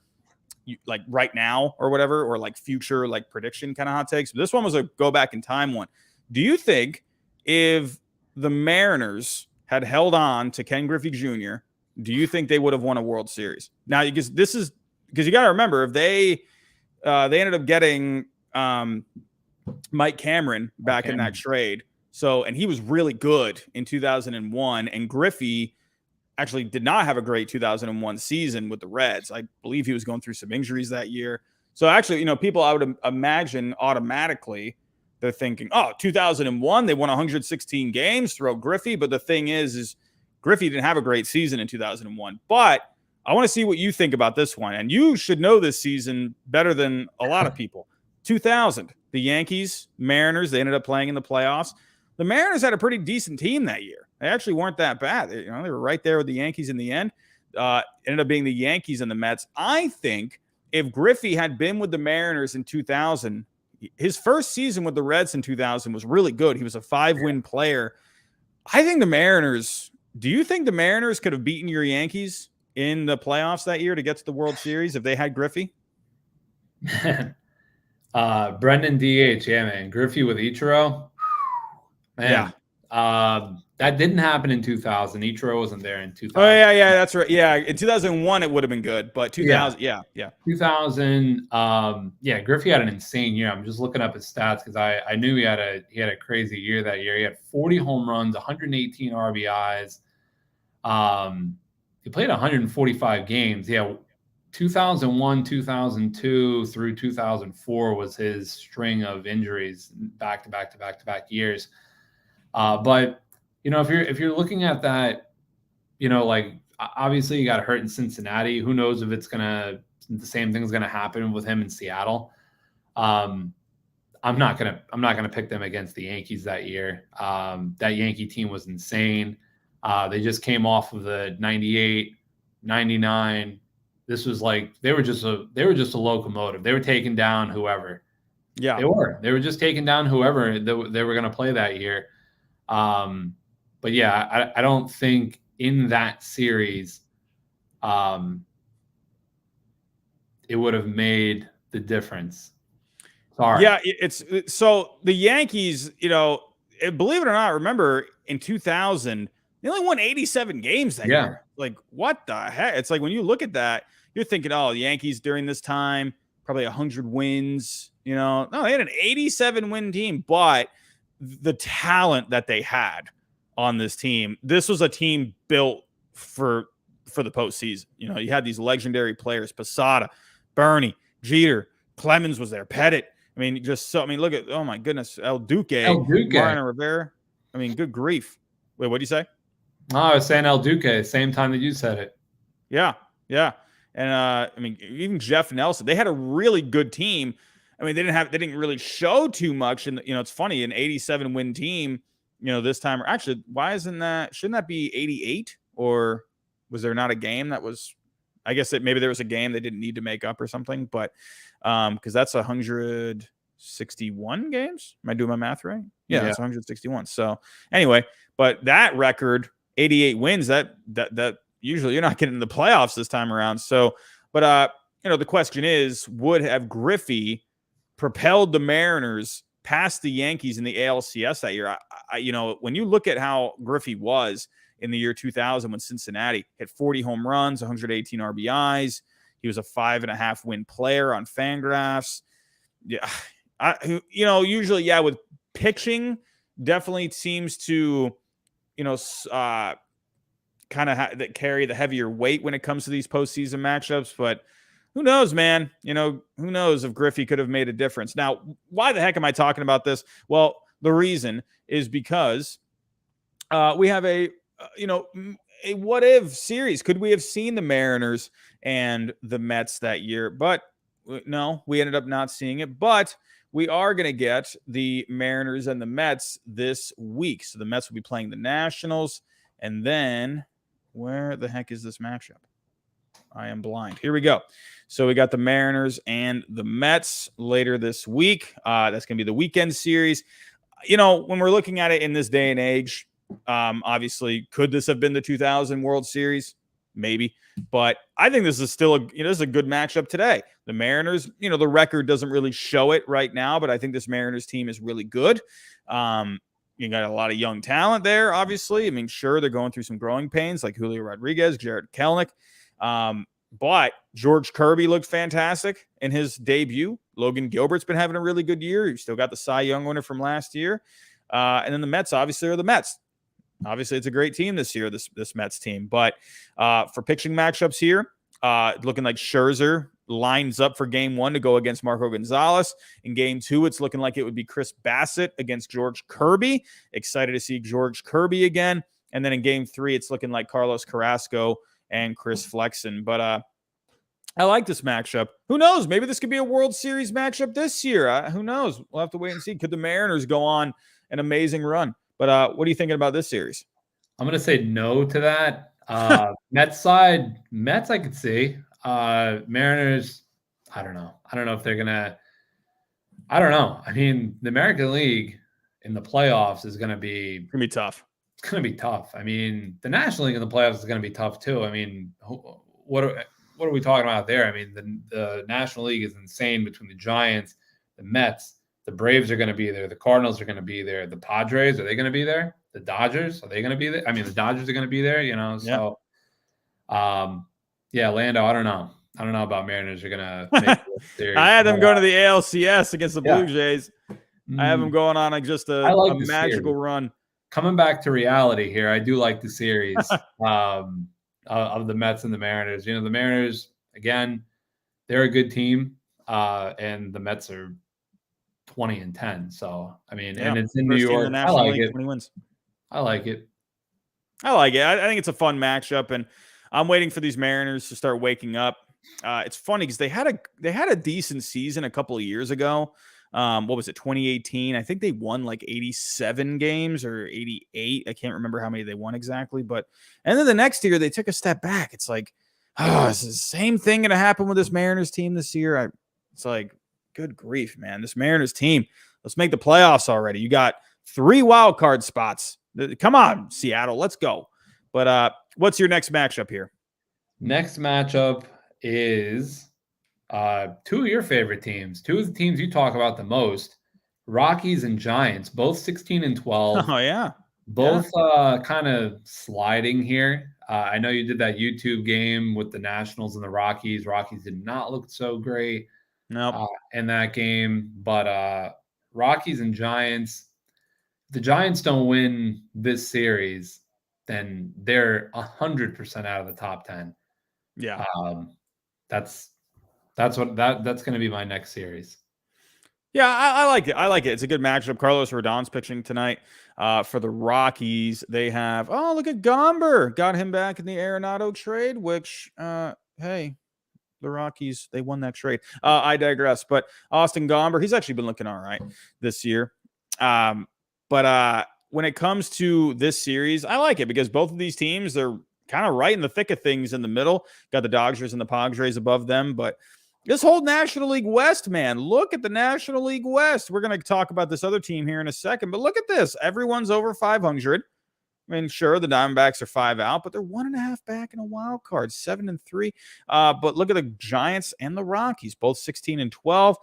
like right now or whatever, or like future, like prediction kind of hot takes. But this one was a go back in time one. Do you think if the Mariners had held on to Ken Griffey Jr., do you think they would have won a World Series? Now, because you got to remember, if they ended up getting Mike Cameron back in that trade. So, and he was really good in 2001, and Griffey actually did not have a great 2001 season with the Reds. I believe he was going through some injuries that year. So actually, people I would imagine automatically they're thinking, 2001, they won 116 games, throw Griffey. But the thing is Griffey didn't have a great season in 2001. But I want to see what you think about this one. And you should know this season better than a lot of people. 2000, the Yankees, Mariners, they ended up playing in the playoffs. The Mariners had a pretty decent team that year. They actually weren't that bad. They were right there with the Yankees in the end. Ended up being the Yankees and the Mets. I think if Griffey had been with the Mariners in 2000, his first season with the Reds in 2000 was really good. He was a 5-win player. I think do you think the Mariners could have beaten your Yankees in the playoffs that year to get to the World Series if they had Griffey? Brendan DH, yeah, man. Griffey with Ichiro. Man. Yeah. That didn't happen in 2000. Ichiro wasn't there in 2000. Oh, yeah, that's right. Yeah, in 2001 it would have been good, but 2000, yeah. 2000, Griffey had an insane year. I'm just looking up his stats because I knew he had a crazy year that year. He had 40 home runs, 118 RBIs. He played 145 games. Yeah, 2001, 2002 through 2004 was his string of injuries back to back years. But if you're looking at that, like obviously he got hurt in Cincinnati. Who knows if the same thing's gonna happen with him in Seattle. I'm not gonna pick them against the Yankees that year. That Yankee team was insane. They just came off of the 98, 99. This was like they were just a locomotive. They were taking down whoever. Yeah, they were just taking down whoever they were going to play that year. But yeah, I don't think in that series it would have made the difference. Sorry. Yeah, so the Yankees, believe it or not, remember in 2000 they only won 87 games that year. Like, what the heck? It's like when you look at that, you're thinking, the Yankees during this time, probably 100 wins. No, they had an 87 win team, but the talent that they had on this team, this was a team built for the postseason. You had these legendary players: Posada, Bernie, Jeter, Clemens was there, Pettit. Look at, oh my goodness, El Duque, Mariano Rivera. Good grief. Wait, what do you say? Oh, I was saying El Duque, same time that you said it. Yeah. And even Jeff Nelson, they had a really good team. They didn't really show too much. And it's funny, an 87 win team, this time, or actually, shouldn't that be 88? Or was there not a game that was, I guess maybe there was a game they didn't need to make up or something, but because that's 161 games. Am I doing my math right? Yeah, that's 161. So anyway, but that record, 88 wins, that usually you're not getting in the playoffs this time around. So, but the question is, would have Griffey propelled the Mariners past the Yankees in the ALCS that year? When you look at how Griffey was in the year 2000 when Cincinnati hit 40 home runs, 118 RBIs, he was a 5.5 win player on Fangraphs. Yeah, usually, with pitching, definitely seems to, kind of carry the heavier weight when it comes to these postseason matchups. But who knows, man? Who knows if Griffey could have made a difference. Now, why the heck am I talking about this? Well, the reason is because we have a what if series. Could we have seen the Mariners and the Mets that year? But no, we ended up not seeing it. But we are going to get the Mariners and the Mets this week. So the Mets will be playing the Nationals. And then, where the heck is this matchup? I am blind. Here we go. So we got the Mariners and the Mets later this week. That's going to be the weekend series. When we're looking at it in this day and age, obviously, could this have been the 2000 World Series? Maybe. But I think this is still this is a good matchup today. The Mariners, the record doesn't really show it right now, but I think this Mariners team is really good. You got a lot of young talent there, obviously. Sure, they're going through some growing pains like Julio Rodriguez, Jared Kelenic. But George Kirby looked fantastic in his debut. Logan Gilbert's been having a really good year. You still got the Cy Young winner from last year. And then the Mets, obviously, are the Mets. Obviously, it's a great team this year, this Mets team. But for pitching matchups here, looking like Scherzer lines up for game 1 to go against Marco Gonzalez. In game 2, it's looking like it would be Chris Bassett against George Kirby. Excited to see George Kirby again. And then in game 3, it's looking like Carlos Carrasco and Chris Flexen. But I like this matchup. Who knows? Maybe this could be a World Series matchup this year. Who knows? We'll have to wait and see. Could the Mariners go on an amazing run? But what are you thinking about this series? I'm going to say no to that. Mets side, Mets I could see. Mariners, I don't know. I don't know if they're going to – I don't know. The American League in the playoffs is going to be tough. It's going to be tough. The National League in the playoffs is going to be tough too. What are we talking about there? The National League is insane between the Giants, the Mets, the Braves are going to be there. The Cardinals are going to be there. The Padres, are they going to be there? The Dodgers, are they going to be there? The Dodgers are going to be there, So, Lando, I don't know. I don't know about Mariners are going to make this series. I had them going to the ALCS against the Blue Jays. I have them going on just a magical series. Run. Coming back to reality here, I do like the series of the Mets and the Mariners. The Mariners, again, they're a good team, and the Mets are 20-10. So, and it's in New York. I like it. 20 wins. I like it. I think it's a fun matchup, and I'm waiting for these Mariners to start waking up. It's funny because they had a decent season a couple of years ago. What was it, 2018? I think they won like 87 games or 88. I can't remember how many they won exactly. And then the next year they took a step back. It's like, is the same thing going to happen with this Mariners team this year? It's like, good grief, man. This Mariners team, let's make the playoffs already. You got 3 wild card spots. Come on, Seattle, let's go. But what's your next matchup here? Next matchup is 2 of your favorite teams, 2 of the teams you talk about the most, Rockies and Giants, both 16-12. Oh, yeah. Both kind of sliding here. I know you did that YouTube game with the Nationals and the Rockies. Rockies did not look so great. Nope. In that game. But Rockies and Giants, the Giants don't win this series, then they're 100% out of the top 10. Yeah. That's going to be my next series. Yeah, I like it. I like it. It's a good matchup. Carlos Rodon's pitching tonight for the Rockies. They have, look at Gomber. Got him back in the Arenado trade, which, hey, the Rockies, they won that trade. I digress. But Austin Gomber, he's actually been looking all right this year. But when it comes to this series, I like it because both of these teams, they're kind of right in the thick of things in the middle. Got the Dodgers and the Padres above them, but this whole National League West, man, look at the National League West. We're going to talk about this other team here in a second, but look at this. Everyone's over 500. I mean, sure, the Diamondbacks are 5 out, but they're 1.5 back in a wild card, 7-3. But look at the Giants and the Rockies, both 16-12.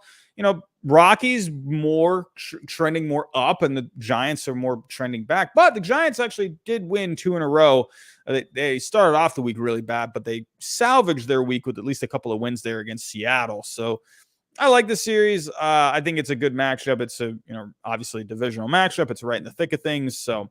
Rockies more trending more up, and the Giants are more trending back. But the Giants actually did win 2 in a row. They started off the week really bad, but they salvaged their week with at least a couple of wins there against Seattle. So I like the series. I think it's a good matchup. It's obviously a divisional matchup. It's right in the thick of things. So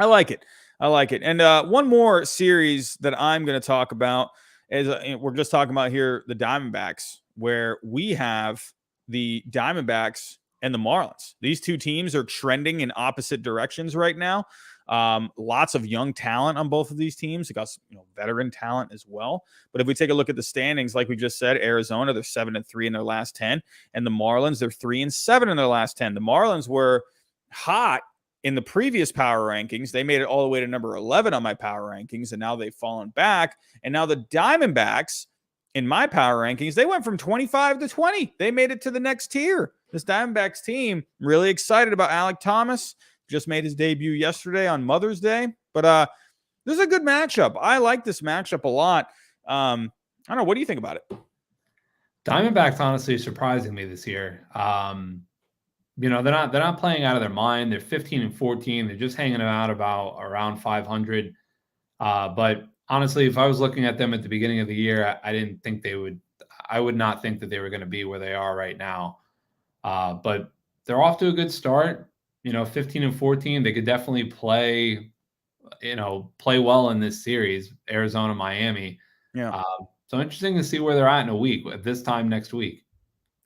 I like it. And one more series that I'm going to talk about is we're just talking about here the Diamondbacks, where we have the Diamondbacks and the Marlins. These two teams are trending in opposite directions right now. Lots of young talent on both of these teams. They got veteran talent as well. But if we take a look at the standings, like we just said, Arizona, they're 7-3 in their last 10, and the Marlins, they're 3-7 in their last 10. The Marlins were hot in the previous power rankings. They made it all the way to number 11 on my power rankings, and now they've fallen back. And now the Diamondbacks, in my power rankings, they went from 25 to 20. They made it to the next tier. This Diamondbacks team, really excited about Alek Thomas. Just made his debut yesterday on Mother's Day. But this is a good matchup. I like this matchup a lot. I don't know. What do you think about it? Diamondbacks honestly surprising me this year. They're not playing out of their mind. They're 15-14. They're just hanging out around 500. But honestly, if I was looking at them at the beginning of the year, I didn't think they would. I would not think that they were going to be where they are right now. But they're off to a good start. 15-14. They could definitely play well in this series, Arizona, Miami. Yeah. So interesting to see where they're at in a week at this time next week.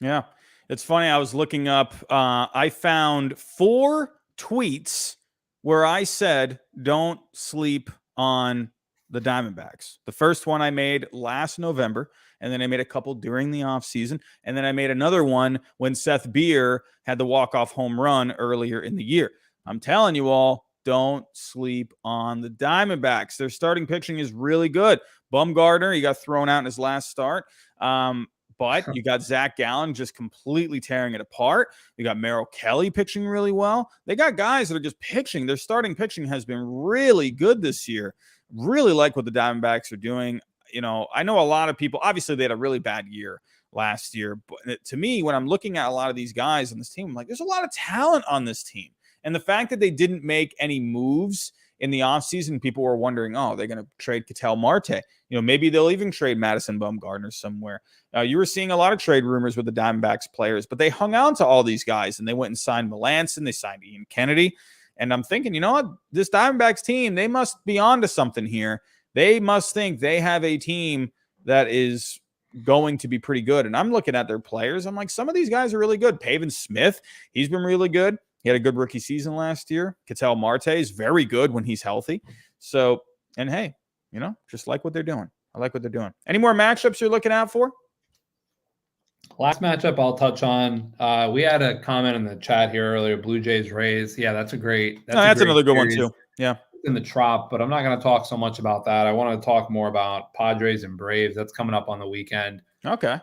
Yeah. It's funny. I was looking up. I found 4 tweets where I said, don't sleep on the Diamondbacks. The first one I made last November, and then I made a couple during the offseason, and then I made another one when Seth Beer had the walk-off home run earlier in the year. I'm telling you all, don't sleep on the Diamondbacks. Their starting pitching is really good. Bumgarner, he got thrown out in his last start. But you got Zach Gallen just completely tearing it apart. You got Merrill Kelly pitching really well. They got guys that are just pitching. Their starting pitching has been really good this year. Really like what the Diamondbacks are doing. I know a lot of people, obviously they had a really bad year last year. But to me, when I'm looking at a lot of these guys on this team, I'm like, there's a lot of talent on this team. And the fact that they didn't make any moves in the offseason, people were wondering, they're going to trade Ketel Marte. Maybe they'll even trade Madison Bumgarner somewhere. You were seeing a lot of trade rumors with the Diamondbacks players, but they hung on to all these guys, and they went and signed Melanson. They signed Ian Kennedy. And I'm thinking, what? This Diamondbacks team, they must be onto something here. They must think they have a team that is going to be pretty good. And I'm looking at their players. I'm like, some of these guys are really good. Pavin Smith, he's been really good. He had a good rookie season last year. Ketel Marte is very good when he's healthy. So, and hey, just like what they're doing. I like what they're doing. Any more matchups you're looking out for? Last matchup I'll touch on. We had a comment in the chat here earlier, Blue Jays Rays. Yeah, that's another good one too. Yeah. In the Trop, but I'm not going to talk so much about that. I want to talk more about Padres and Braves. That's coming up on the weekend. Okay.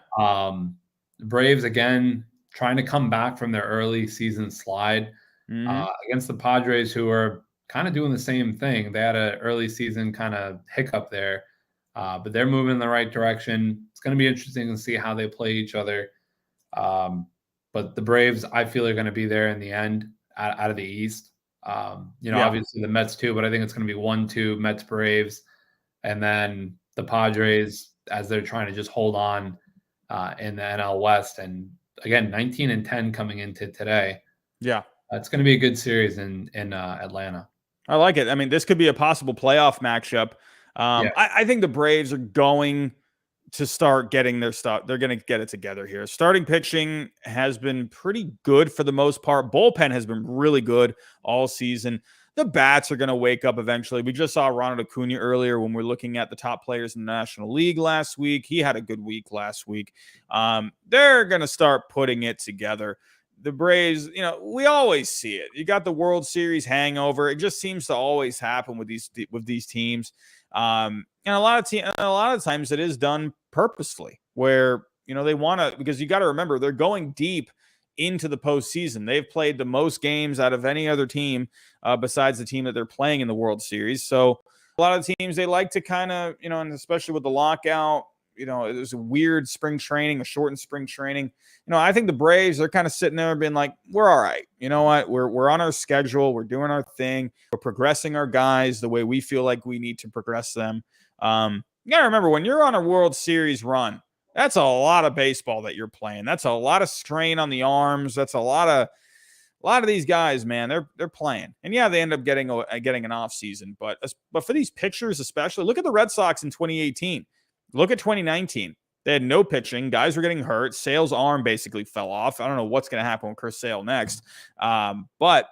Braves, again, trying to come back from their early season slide against the Padres, who are kind of doing the same thing. They had an early season kind of hiccup there, but they're moving in the right direction. It's going to be interesting to see how they play each other. But the Braves, I feel, are going to be there in the end out of the East. Obviously the Mets too, but I think it's going to be 1-2 Mets Braves, and then the Padres, as they're trying to just hold on in the NL West. And again, 19-10 coming into today. Yeah. It's going to be a good series in Atlanta. I like it. I mean, this could be a possible playoff matchup. I think the Braves are going to start getting their stuff. They're going to get it together here. Starting pitching has been pretty good for the most part. Bullpen has been really good all season. The bats are going to wake up eventually. We just saw Ronald Acuna earlier when we're looking at the top players in the National League last week. He had a good week last week. They're going to start putting it together. The Braves, we always see it. You got the World Series hangover. It just seems to always happen with these teams. And a lot of times it is done purposefully, where they want to, because you got to remember they're going deep into the postseason. They've played the most games out of any other team besides the team that they're playing in the World Series. So a lot of teams, they like to kind of, and especially with the lockout, there's a weird spring training, a shortened spring training. I think the Braves, they're kind of sitting there and being like, we're all right. You know what? We're on our schedule. We're doing our thing. We're progressing our guys the way we feel like we need to progress them. You got to remember, when you're on a World Series run, that's a lot of baseball that you're playing. That's a lot of strain on the arms. That's a lot of these guys, man, they're playing. And yeah, they end up getting an off season. But for these pitchers, especially, look at the Red Sox in 2018. Look at 2019. They had no pitching. Guys were getting hurt. Sale's arm basically fell off. I don't know what's going to happen with Chris Sale next. But,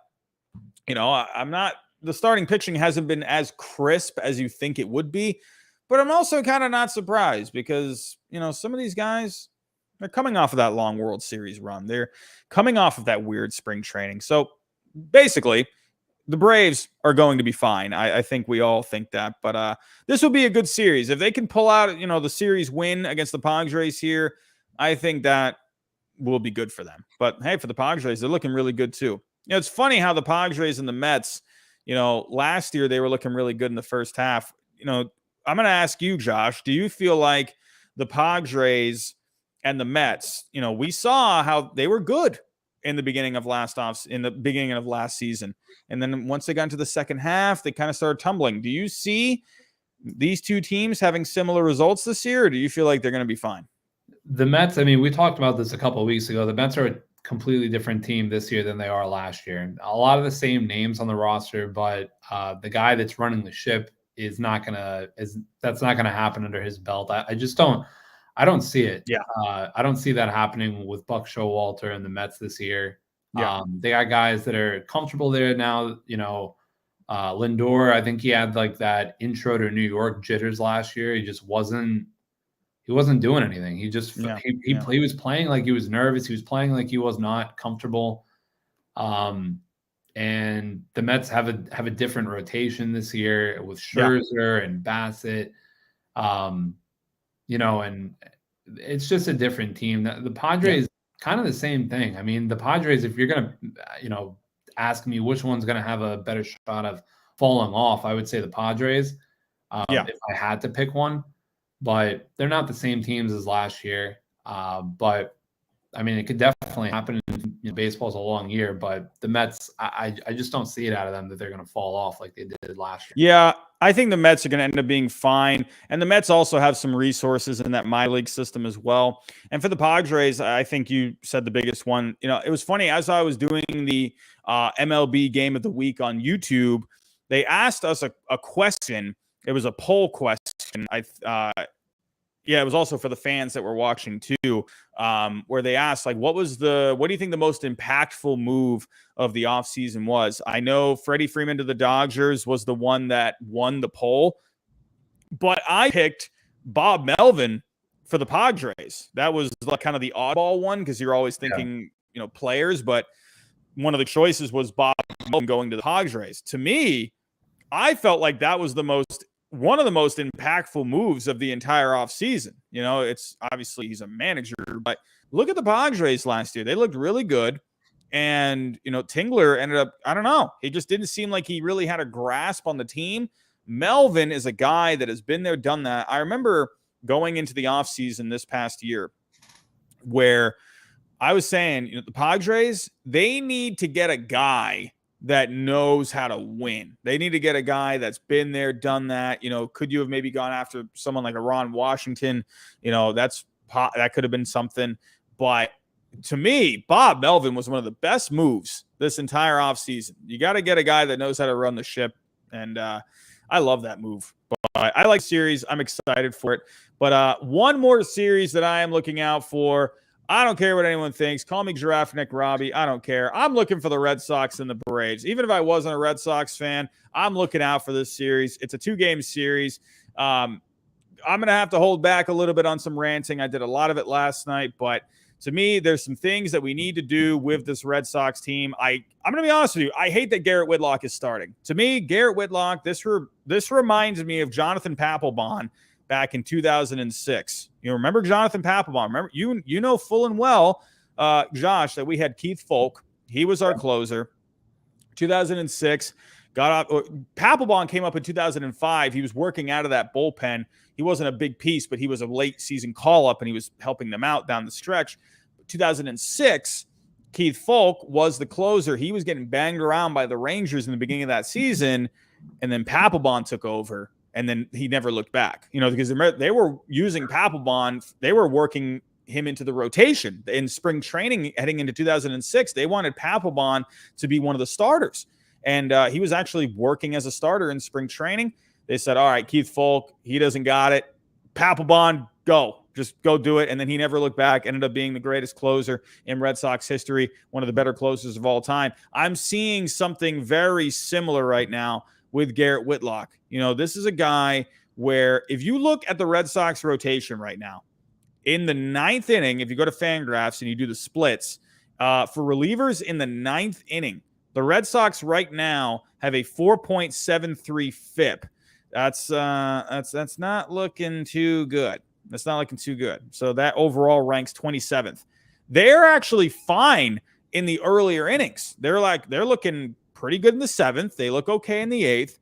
I'm not – the starting pitching hasn't been as crisp as you think it would be. But I'm also kind of not surprised because, some of these guys, they're coming off of that long World Series run. They're coming off of that weird spring training. So, basically – the Braves are going to be fine. I think we all think that. But this will be a good series. If they can pull out, the series win against the Padres here, I think that will be good for them. But, hey, for the Padres, they're looking really good too. It's funny how the Padres and the Mets, last year they were looking really good in the first half. I'm going to ask you, Josh, do you feel like the Padres and the Mets, we saw how they were good in the beginning of last season. And then once they got into the second half, they kind of started tumbling. Do you see these two teams having similar results this year, or do you feel like they're going to be fine? The Mets, I mean, we talked about this a couple of weeks ago. The Mets are a completely different team this year than they are last year. And a lot of the same names on the roster, but the guy that's running the ship that's not going to happen under his belt. I don't see it. Yeah. I don't see that happening with Buck Showalter and the Mets this year. Yeah. They got guys that are comfortable there now. Lindor, I think he had like that intro to New York jitters last year. He just wasn't doing anything. He just he was playing like he was nervous. He was playing like he was not comfortable. And the Mets have a different rotation this year with Scherzer and Bassett. And it's just a different team. The Padres, kind of the same thing. I mean, the Padres, if you're going to, ask me which one's going to have a better shot of falling off, I would say the Padres if I had to pick one. But they're not the same teams as last year. But, I mean, it could definitely happen. Baseball's a long year. But the Mets, I just don't see it out of them that they're going to fall off like they did last year. Yeah, I think the Mets are going to end up being fine. And the Mets also have some resources in that minor league system as well. And for the Padres, I think you said the biggest one. It was funny. As I was doing the MLB Game of the Week on YouTube, they asked us a question. It was a poll question. It was also for the fans that were watching too, where they asked, like, what do you think the most impactful move of the offseason was? I know Freddie Freeman to the Dodgers was the one that won the poll, but I picked Bob Melvin for the Padres. That was like kind of the oddball one because you're always thinking, players, but one of the choices was Bob Melvin going to the Padres. To me, I felt like that was one of the most impactful moves of the entire offseason. It's obviously he's a manager, but look at the Padres last year. They looked really good. And, Tingler ended up, I don't know. He just didn't seem like he really had a grasp on the team. Melvin is a guy that has been there, done that. I remember going into the offseason this past year where I was saying, the Padres, they need to get a guy that knows how to win. They need to get a guy that's been there, done that. Could you have maybe gone after someone like a Ron Washington? That's that could have been something. But to me, Bob Melvin was one of the best moves this entire offseason. You got to get a guy that knows how to run the ship. And I love that move. But I like series. I'm excited for it. But one more series that I am looking out for. I don't care what anyone thinks. Call me Giraffe Neck Robbie. I don't care. I'm looking for the Red Sox and the Braves. Even if I wasn't a Red Sox fan, I'm looking out for this series. It's a 2-game series. I'm going to have to hold back a little bit on some ranting. I did a lot of it last night, but to me, there's some things that we need to do with this Red Sox team. I'm going to be honest with you. I hate that Garrett Whitlock is starting. To me, Garrett Whitlock, this reminds me of Jonathan Papelbon back in 2006. You remember Jonathan Papelbon? Remember, you know full and well, Josh, that we had Keith Folk. He was our closer. 2006, got up. Papelbon came up in 2005. He was working out of that bullpen. He wasn't a big piece, but he was a late season call-up, and he was helping them out down the stretch. 2006, Keith Folk was the closer. He was getting banged around by the Rangers in the beginning of that season, and then Papelbon took over. And then he never looked back, because they were using Papelbon. They were working him into the rotation in spring training heading into 2006. They wanted Papelbon to be one of the starters. And he was actually working as a starter in spring training. They said, all right, Keith Folk, he doesn't got it. Papelbon, go. Just go do it. And then he never looked back, ended up being the greatest closer in Red Sox history, one of the better closers of all time. I'm seeing something very similar right now with Garrett Whitlock. This is a guy where if you look at the Red Sox rotation right now, in the 9th inning, if you go to Fangraphs and you do the splits, for relievers in the 9th inning, the Red Sox right now have a 4.73 FIP. That's not looking too good. That's not looking too good. So that overall ranks 27th. They're actually fine in the earlier innings. They're looking pretty good in the 7th. They look okay in the 8th.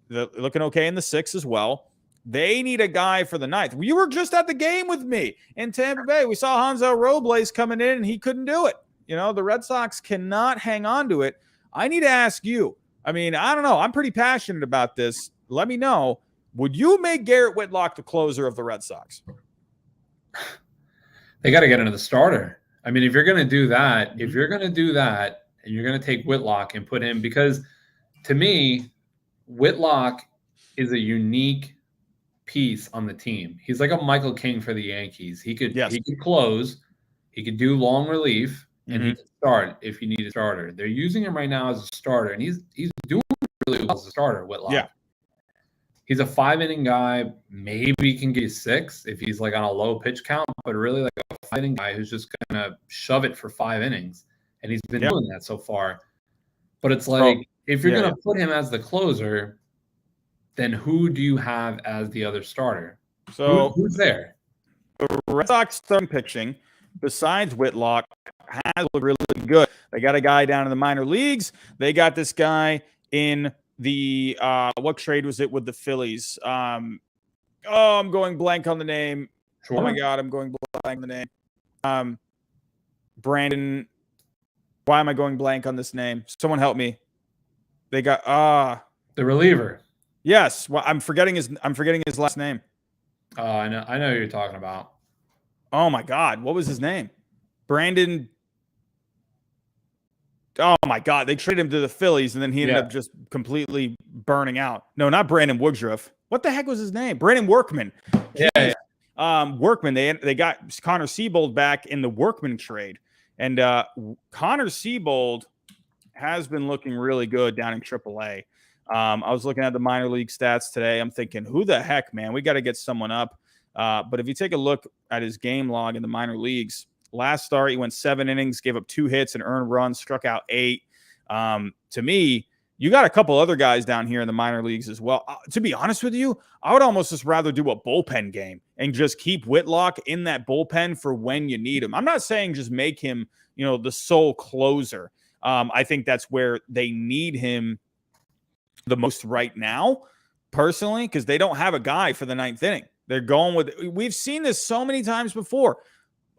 They're looking okay in the 6th as well. They need a guy for the 9th. You were just at the game with me in Tampa Bay. We saw Hansel Robles coming in, and he couldn't do it. The Red Sox cannot hang on to it. I need to ask you. I don't know. I'm pretty passionate about this. Let me know. Would you make Garrett Whitlock the closer of the Red Sox? They got to get into the starter. If you're going to do that, and you're going to take Whitlock and put him, because to me, Whitlock is a unique piece on the team. He's like a Michael King for the Yankees. He could close, he could do long relief, and he could start if you need a starter. They're using him right now as a starter, and he's doing really well as a starter, Whitlock. Yeah. He's a 5-inning guy. Maybe he can get 6 if he's like on a low pitch count, but really like a 5-inning guy who's just gonna shove it for 5 innings. And he's been doing that so far. But it's like, if you're going to put him as the closer, then who do you have as the other starter? So who's there? The Red Sox starting pitching, besides Whitlock, has looked really good. They got a guy down in the minor leagues. They got this guy in the what trade was it with the Phillies? I'm going blank on the name. Sure. Oh my God, I'm going blank on the name. Brandon. Why am I going blank on this name? Someone help me. They got the reliever. Yes. Well, I'm forgetting his last name. Oh, I know who you're talking about. Oh my God. What was his name? Brandon. Oh my God. They traded him to the Phillies, and then he ended up just completely burning out. No, not Brandon Woodruff. What the heck was his name? Brandon Workman. Yeah. Workman. They got Connor Siebold back in the Workman trade. And Connor Siebold has been looking really good down in AAA. I was looking at the minor league stats today. I'm thinking, who the heck, man? We got to get someone up. But if you take a look at his game log in the minor leagues, last start, he went 7 innings, gave up 2 hits and earned runs, struck out 8. To me, you got a couple other guys down here in the minor leagues as well. To be honest with you, I would almost just rather do a bullpen game and just keep Whitlock in that bullpen for when you need him. I'm not saying just make him, the sole closer. I think that's where they need him the most right now, personally, because they don't have a guy for the 9th inning. They're going with, we've seen this so many times before.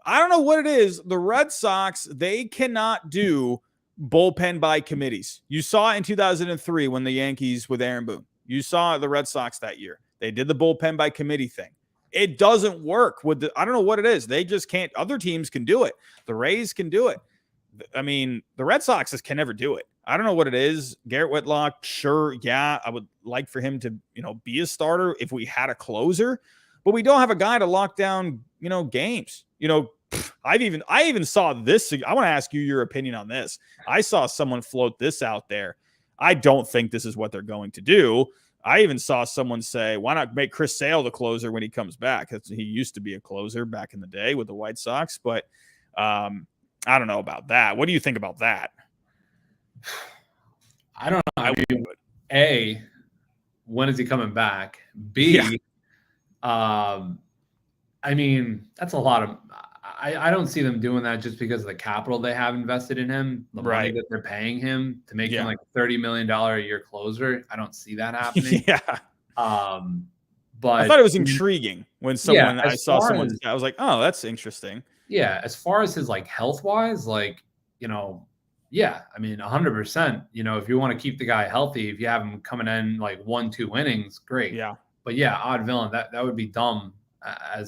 I don't know what it is. The Red Sox, they cannot do bullpen by committees. You saw it in 2003 when the Yankees with Aaron Boone. You saw the Red Sox that year. They did the bullpen by committee thing. it doesn't work with I don't know what it is. They just can't. Other teams can do it. The Rays can do it. I mean, the Red Sox can never do it. I don't know what it is. Garrett Whitlock, sure, yeah, I would like for him to, be a starter if we had a closer, but we don't have a guy to lock down, games. I even saw this. I want to ask you your opinion on this. I saw someone float this out there. I don't think this is what they're going to do. I even saw someone say, why not make Chris Sale the closer when he comes back? He used to be a closer back in the day with the White Sox, but I don't know about that. What do you think about that? I don't know. I mean, A, when is he coming back? B, I mean, that's a lot of I don't see them doing that just because of the capital they have invested in him, the money that they're paying him to make him like a $30 million a year closer. I don't see that happening. But I thought it was intriguing when I saw someone, I was like, oh, that's interesting. Yeah. As far as his like health wise, like, yeah, I mean, 100%, if you want to keep the guy healthy, if you have him coming in like 1-2 innings, great. Yeah. But yeah, odd villain, that would be dumb. I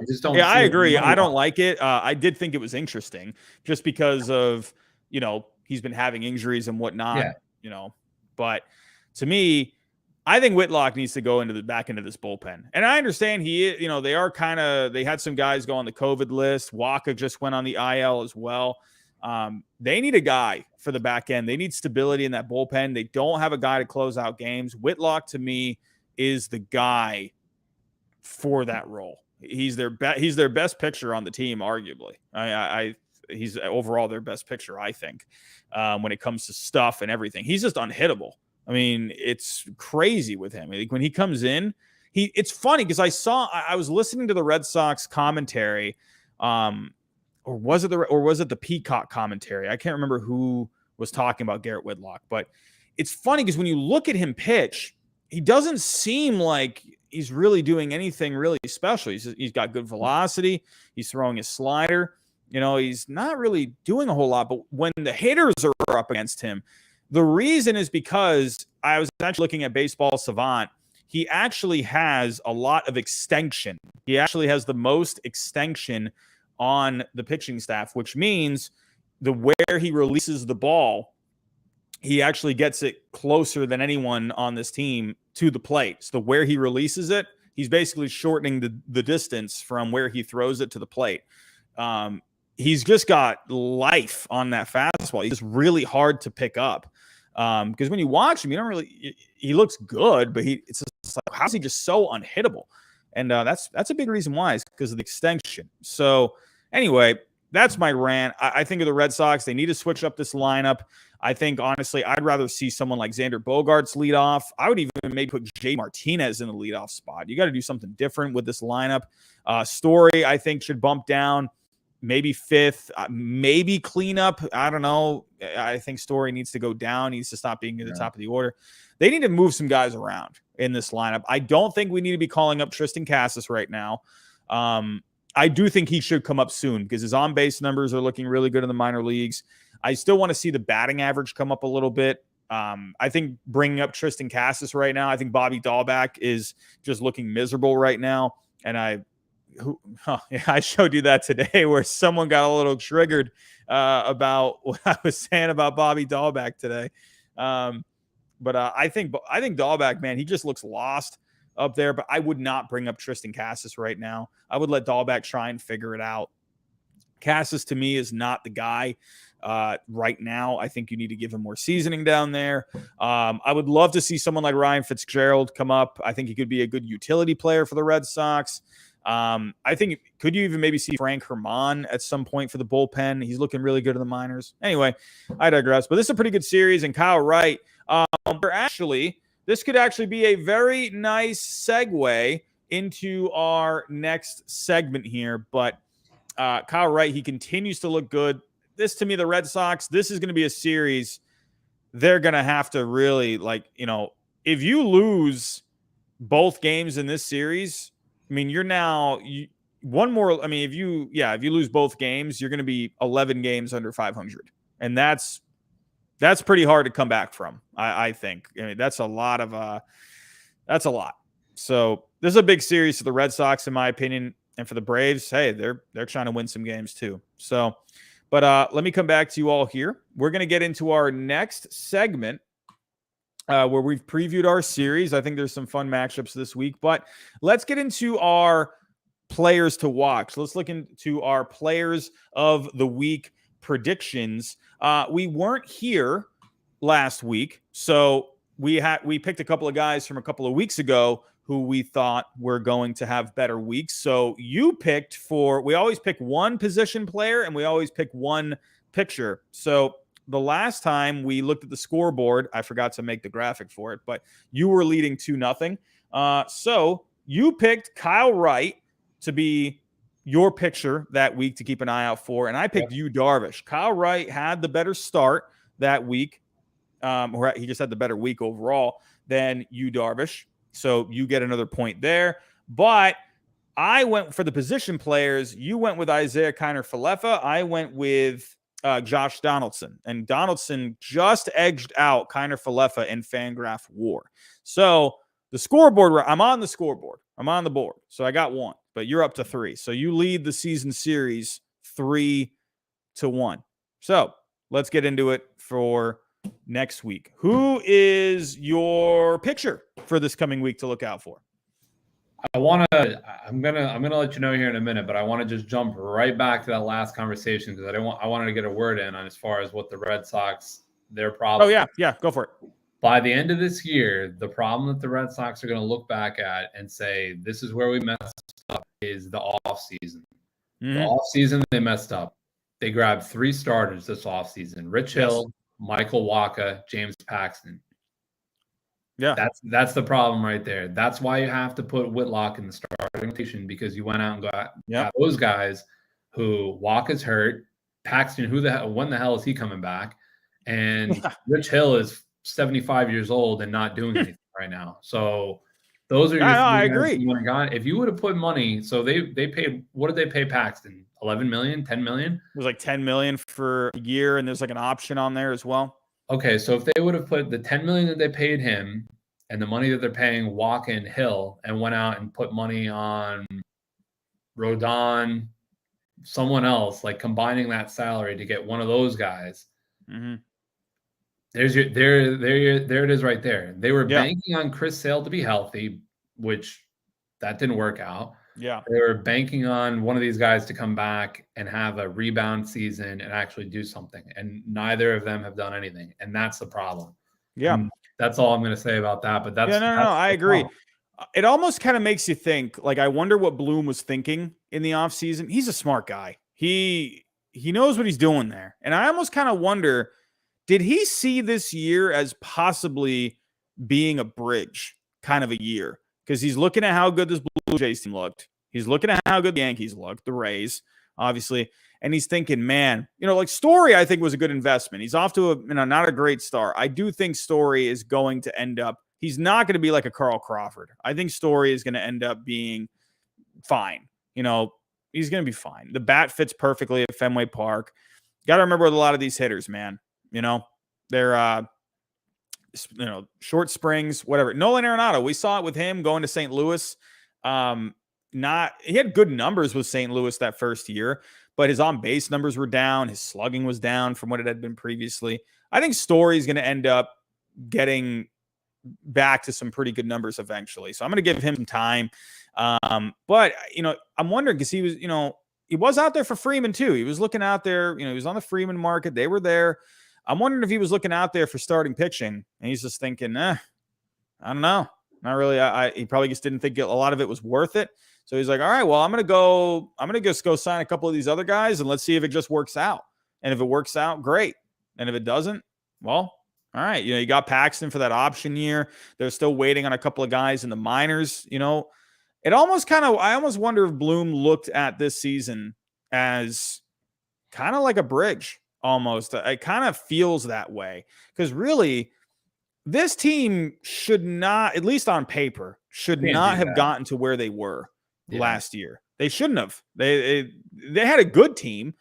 just don't. Yeah, I agree. I don't like it. I did think it was interesting just because of, he's been having injuries and whatnot, but to me, I think Whitlock needs to go back into this bullpen. And I understand they had some guys go on the COVID list. Waka just went on the IL as well. They need a guy for the back end. They need stability in that bullpen. They don't have a guy to close out games. Whitlock to me is the guy for that role. He's their best pitcher on the team, arguably. He's overall their best pitcher, I think, when it comes to stuff and everything. He's just unhittable. I mean, it's crazy with him. Like when he comes in, it's funny because I was listening to the Red Sox commentary, or was it the Peacock commentary? I can't remember who was talking about Garrett Whitlock, but it's funny because when you look at him pitch, he doesn't seem like he's really doing anything really special. He's got good velocity. He's throwing his slider. He's not really doing a whole lot. But when the hitters are up against him, the reason is because I was actually looking at Baseball Savant. He actually has a lot of extension. He actually has the most extension on the pitching staff, which means where he releases the ball, he actually gets it closer than anyone on this team to the plate. So where he releases it, he's basically shortening the distance from where he throws it to the plate. He's just got life on that fastball. He's just really hard to pick up. Because when you watch him, he looks good, but it's just like, how's he just so unhittable? And that's a big reason why, is because of the extension. So anyway, that's my rant. I think of the Red Sox, they need to switch up this lineup. I think, honestly, I'd rather see someone like Xander Bogaerts lead off. I would even maybe put J. Martinez in the leadoff spot. You got to do something different with this lineup. Story, I think, should bump down. Maybe fifth, maybe cleanup. I don't know. I think Story needs to go down. He needs to stop being at the top of the order. They need to move some guys around in this lineup. I don't think we need to be calling up Tristan Casas right now. I do think he should come up soon because his on-base numbers are looking really good in the minor leagues. I still want to see the batting average come up a little bit. I think bringing up Tristan Casas right now, I think Bobby Dahlback is just looking miserable right now. And I showed you that today where someone got a little triggered about what I was saying about Bobby Dahlback today. But I think Dahlback, man, he just looks lost up there. But I would not bring up Tristan Casas right now. I would let Dahlback try and figure it out. Casas, to me, is not the guy right now. I think you need to give him more seasoning down there. I would love to see someone like Ryan Fitzgerald come up. I think he could be a good utility player for the Red Sox. I think, could you even maybe see Frank Herman at some point for the bullpen? He's looking really good in the minors. Anyway, I digress. But this is a pretty good series. And Kyle Wright, this could actually be a very nice segue into our next segment here. But Kyle Wright, he continues to look good. This, to me, the Red Sox, this is going to be a series they're going to have to really, if you lose both games in this series, I mean, one more. I mean, if you lose both games, you're going to be 11 games under 500. And that's pretty hard to come back from. I think. I mean, that's a lot. So this is a big series for the Red Sox, in my opinion, and for the Braves. Hey, they're trying to win some games too. So, but let me come back to you all here. We're going to get into our next segment where we've previewed our series. I think there's some fun matchups this week, but let's get into our players to watch. Let's look into our players of the week predictions. We weren't here last week, so we picked a couple of guys from a couple of weeks ago who we thought were going to have better weeks. So you picked we always pick one position player and we always pick one picture. So the last time we looked at the scoreboard, I forgot to make the graphic for it, but you were leading 2-0. So you picked Kyle Wright to be your picture that week to keep an eye out for, and I picked Yu Darvish. Kyle Wright had the better start that week, or he just had the better week overall than Yu Darvish. So you get another point there. But I went for the position players. You went with Isaiah Kiner-Falefa. I went with Josh Donaldson. And Donaldson just edged out Kiner-Falefa in Fangraph WAR. So the scoreboard, I'm on the scoreboard. I'm on the board. So I got 1, but you're up to 3. So you lead the season series 3-1. So let's get into it for next week. Who is your picture for this coming week to look out for? I'm gonna let you know here in a minute, but I want to just jump right back to that last conversation because I wanted to get a word in on as far as what the Red Sox, their problem. Oh yeah, go for it. By the end of this year, the problem that the Red Sox are going to look back at and say, this is where we messed up, is the offseason. Mm-hmm. The offseason, they messed up. They grabbed 3 starters this offseason: Rich Hill, Michael Wacha, James Paxton. Yeah, that's the problem right there. That's why you have to put Whitlock in the starting rotation, because you went out and got those guys who Wacha's hurt. Paxton, when the hell is he coming back? And Rich Hill is 75 years old and not doing anything right now. So those are your I agree. If you would have put money, so they paid, what did they pay Paxton? 11 million, 10 million? It was like 10 million for a year, and there's like an option on there as well. Okay, so if they would have put the 10 million that they paid him and the money that they're paying Wacha and Hill and went out and put money on Rodon, someone else, like combining that salary to get one of those guys, there it is right there. They were banking on Chris Sale to be healthy, which that didn't work out. Yeah. They were banking on one of these guys to come back and have a rebound season and actually do something. And neither of them have done anything. And that's the problem. Yeah. And that's all I'm going to say about that. But that's I agree. It almost kind of makes you think, like, I wonder what Bloom was thinking in the offseason. He's a smart guy. He knows what he's doing there. And I almost kind of wonder, did he see this year as possibly being a bridge kind of a year? Because he's looking at how good this Blue Jays team looked. He's looking at how good the Yankees looked, the Rays, obviously. And he's thinking, man, like Story, I think, was a good investment. He's off to not a great start. I do think Story is going to end up, he's not going to be like a Carl Crawford. I think Story is going to end up being fine. He's going to be fine. The bat fits perfectly at Fenway Park. Got to remember with a lot of these hitters, man, they're, short springs, whatever. Nolan Arenado, we saw it with him going to St. Louis. He had good numbers with St. Louis that first year, but his on-base numbers were down. His slugging was down from what it had been previously. I think Story is going to end up getting back to some pretty good numbers eventually. So I'm going to give him some time. But I'm wondering, because he was out there for Freeman too. He was looking out there, he was on the Freeman market. They were there. I'm wondering if he was looking out there for starting pitching, and he's just thinking, I don't know. Not really. He probably just didn't think a lot of it was worth it. So he's like, all right, well, I'm going to just go sign a couple of these other guys and let's see if it just works out. And if it works out, great. And if it doesn't, well, all right. You got Paxton for that option year. They're still waiting on a couple of guys in the minors. It almost I almost wonder if Bloom looked at this season as kind of like a bridge almost. It kind of feels that way, because really this team should not, at least on paper, should not have gotten to where they were last year. They shouldn't have. They had a good team,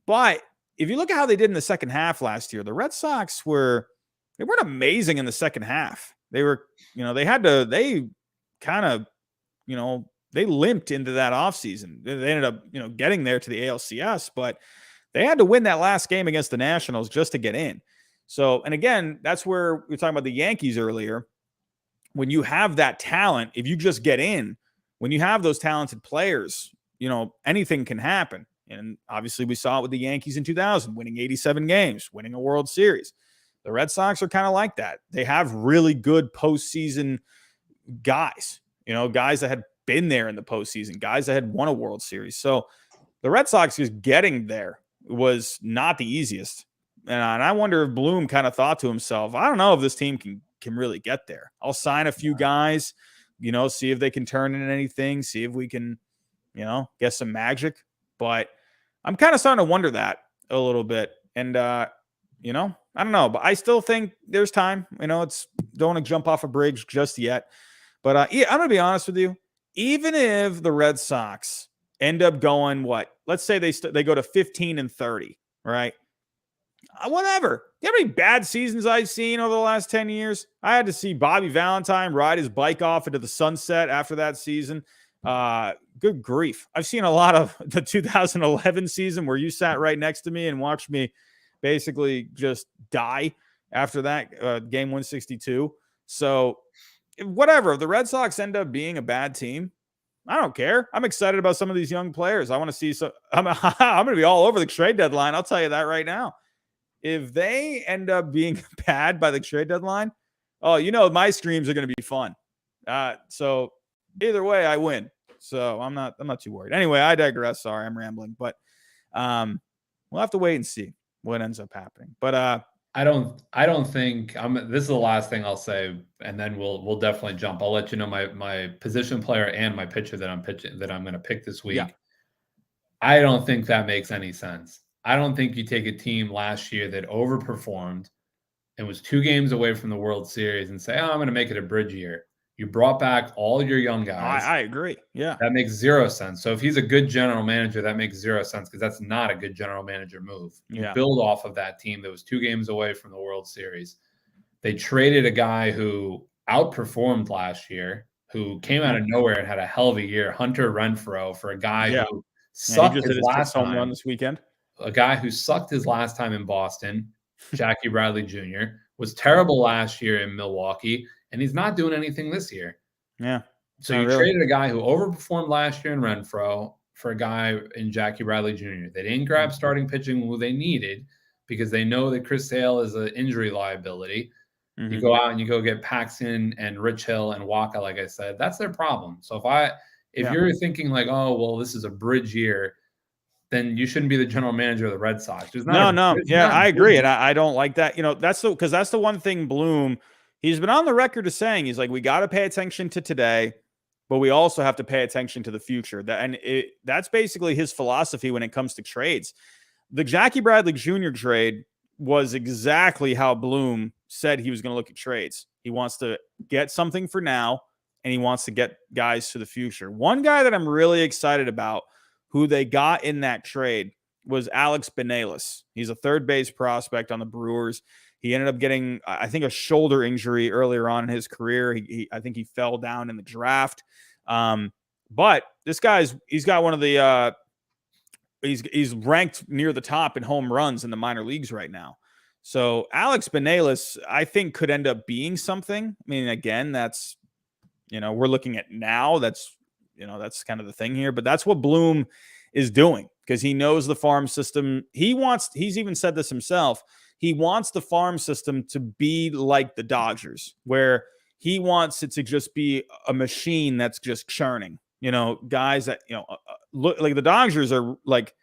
but if you look at how they did in the second half last year, the Red Sox weren't amazing in the second half. They were, they kind of, they limped into that offseason. They ended up, getting there to the ALCS, but they had to win that last game against the Nationals just to get in. So, and again, that's where we were talking about the Yankees earlier. When you have that talent, if you just get in, when you have those talented players, anything can happen. And obviously we saw it with the Yankees in 2000, winning 87 games, winning a World Series. The Red Sox are kind of like that. They have really good postseason guys, guys that had been there in the postseason, guys that had won a World Series. So the Red Sox just getting there was not the easiest. And I wonder if Bloom kind of thought to himself, I don't know if this team can really get there. I'll sign a few guys, see if they can turn into anything, see if we can, get some magic. But I'm kind of starting to wonder that a little bit. And, I don't know, but I still think there's time. Don't want to jump off a bridge just yet. But yeah, I'm going to be honest with you. Even if the Red Sox end up going, let's say they go to 15-30, right? Whatever. You know how many bad seasons I've seen over the last 10 years? I had to see Bobby Valentine ride his bike off into the sunset after that season. Good grief. I've seen a lot of the 2011 season where you sat right next to me and watched me basically just die after that game 162. So whatever, if the Red Sox end up being a bad team, I don't care. I'm excited about some of these young players. I want to see I'm going to be all over the trade deadline. I'll tell you that right now. If they end up being bad by the trade deadline, my streams are going to be fun. So either way, I win. So I'm not too worried. Anyway, I digress. Sorry, I'm rambling, but we'll have to wait and see what ends up happening. But I don't think this is the last thing I'll say, and then we'll definitely jump. I'll let you know my position player and my pitcher that I'm going to pick this week. Yeah. I don't think that makes any sense. I don't think you take a team last year that overperformed and was 2 games away from the World Series and say, I'm going to make it a bridge year. You brought back all your young guys. I agree. Yeah. That makes 0 sense. So if he's a good general manager, that makes 0 sense because that's not a good general manager move. You build off of that team that was 2 games away from the World Series. They traded a guy who outperformed last year, who came out of nowhere and had a hell of a year, Hunter Renfroe, for a guy who sucked his last home run this weekend. A guy who sucked his last time in Boston, Jackie Bradley Jr., was terrible last year in Milwaukee, and he's not doing anything this year. Yeah. So you traded a guy who overperformed last year in Renfroe for a guy in Jackie Bradley Jr. They didn't grab starting pitching who they needed because they know that Chris Sale is an injury liability. You go out and you go get Paxton and Rich Hill and Waka, like I said. That's their problem. So if you're thinking like, oh, well, this is a bridge year, then you shouldn't be the general manager of the Red Sox. No. Yeah, I agree. And I don't like that. That's the one thing Bloom, he's been on the record as saying, he's like, we got to pay attention to today, but we also have to pay attention to the future. That's basically his philosophy when it comes to trades. The Jackie Bradley Jr. trade was exactly how Bloom said he was going to look at trades. He wants to get something for now, and he wants to get guys to the future. One guy that I'm really excited about who they got in that trade was Alex Benelis. He's a third base prospect on the Brewers. He ended up getting, I think, a shoulder injury earlier on in his career. I think he fell down in the draft. But this he's got one of the, he's ranked near the top in home runs in the minor leagues right now. So Alex Benelis, I think, could end up being something. I mean, again, that's, we're looking at now. That's kind of the thing here, but that's what Bloom is doing because he knows the farm system. He's even said this himself. He wants the farm system to be like the Dodgers, where he wants it to just be a machine that's just churning, guys that, look like the Dodgers are like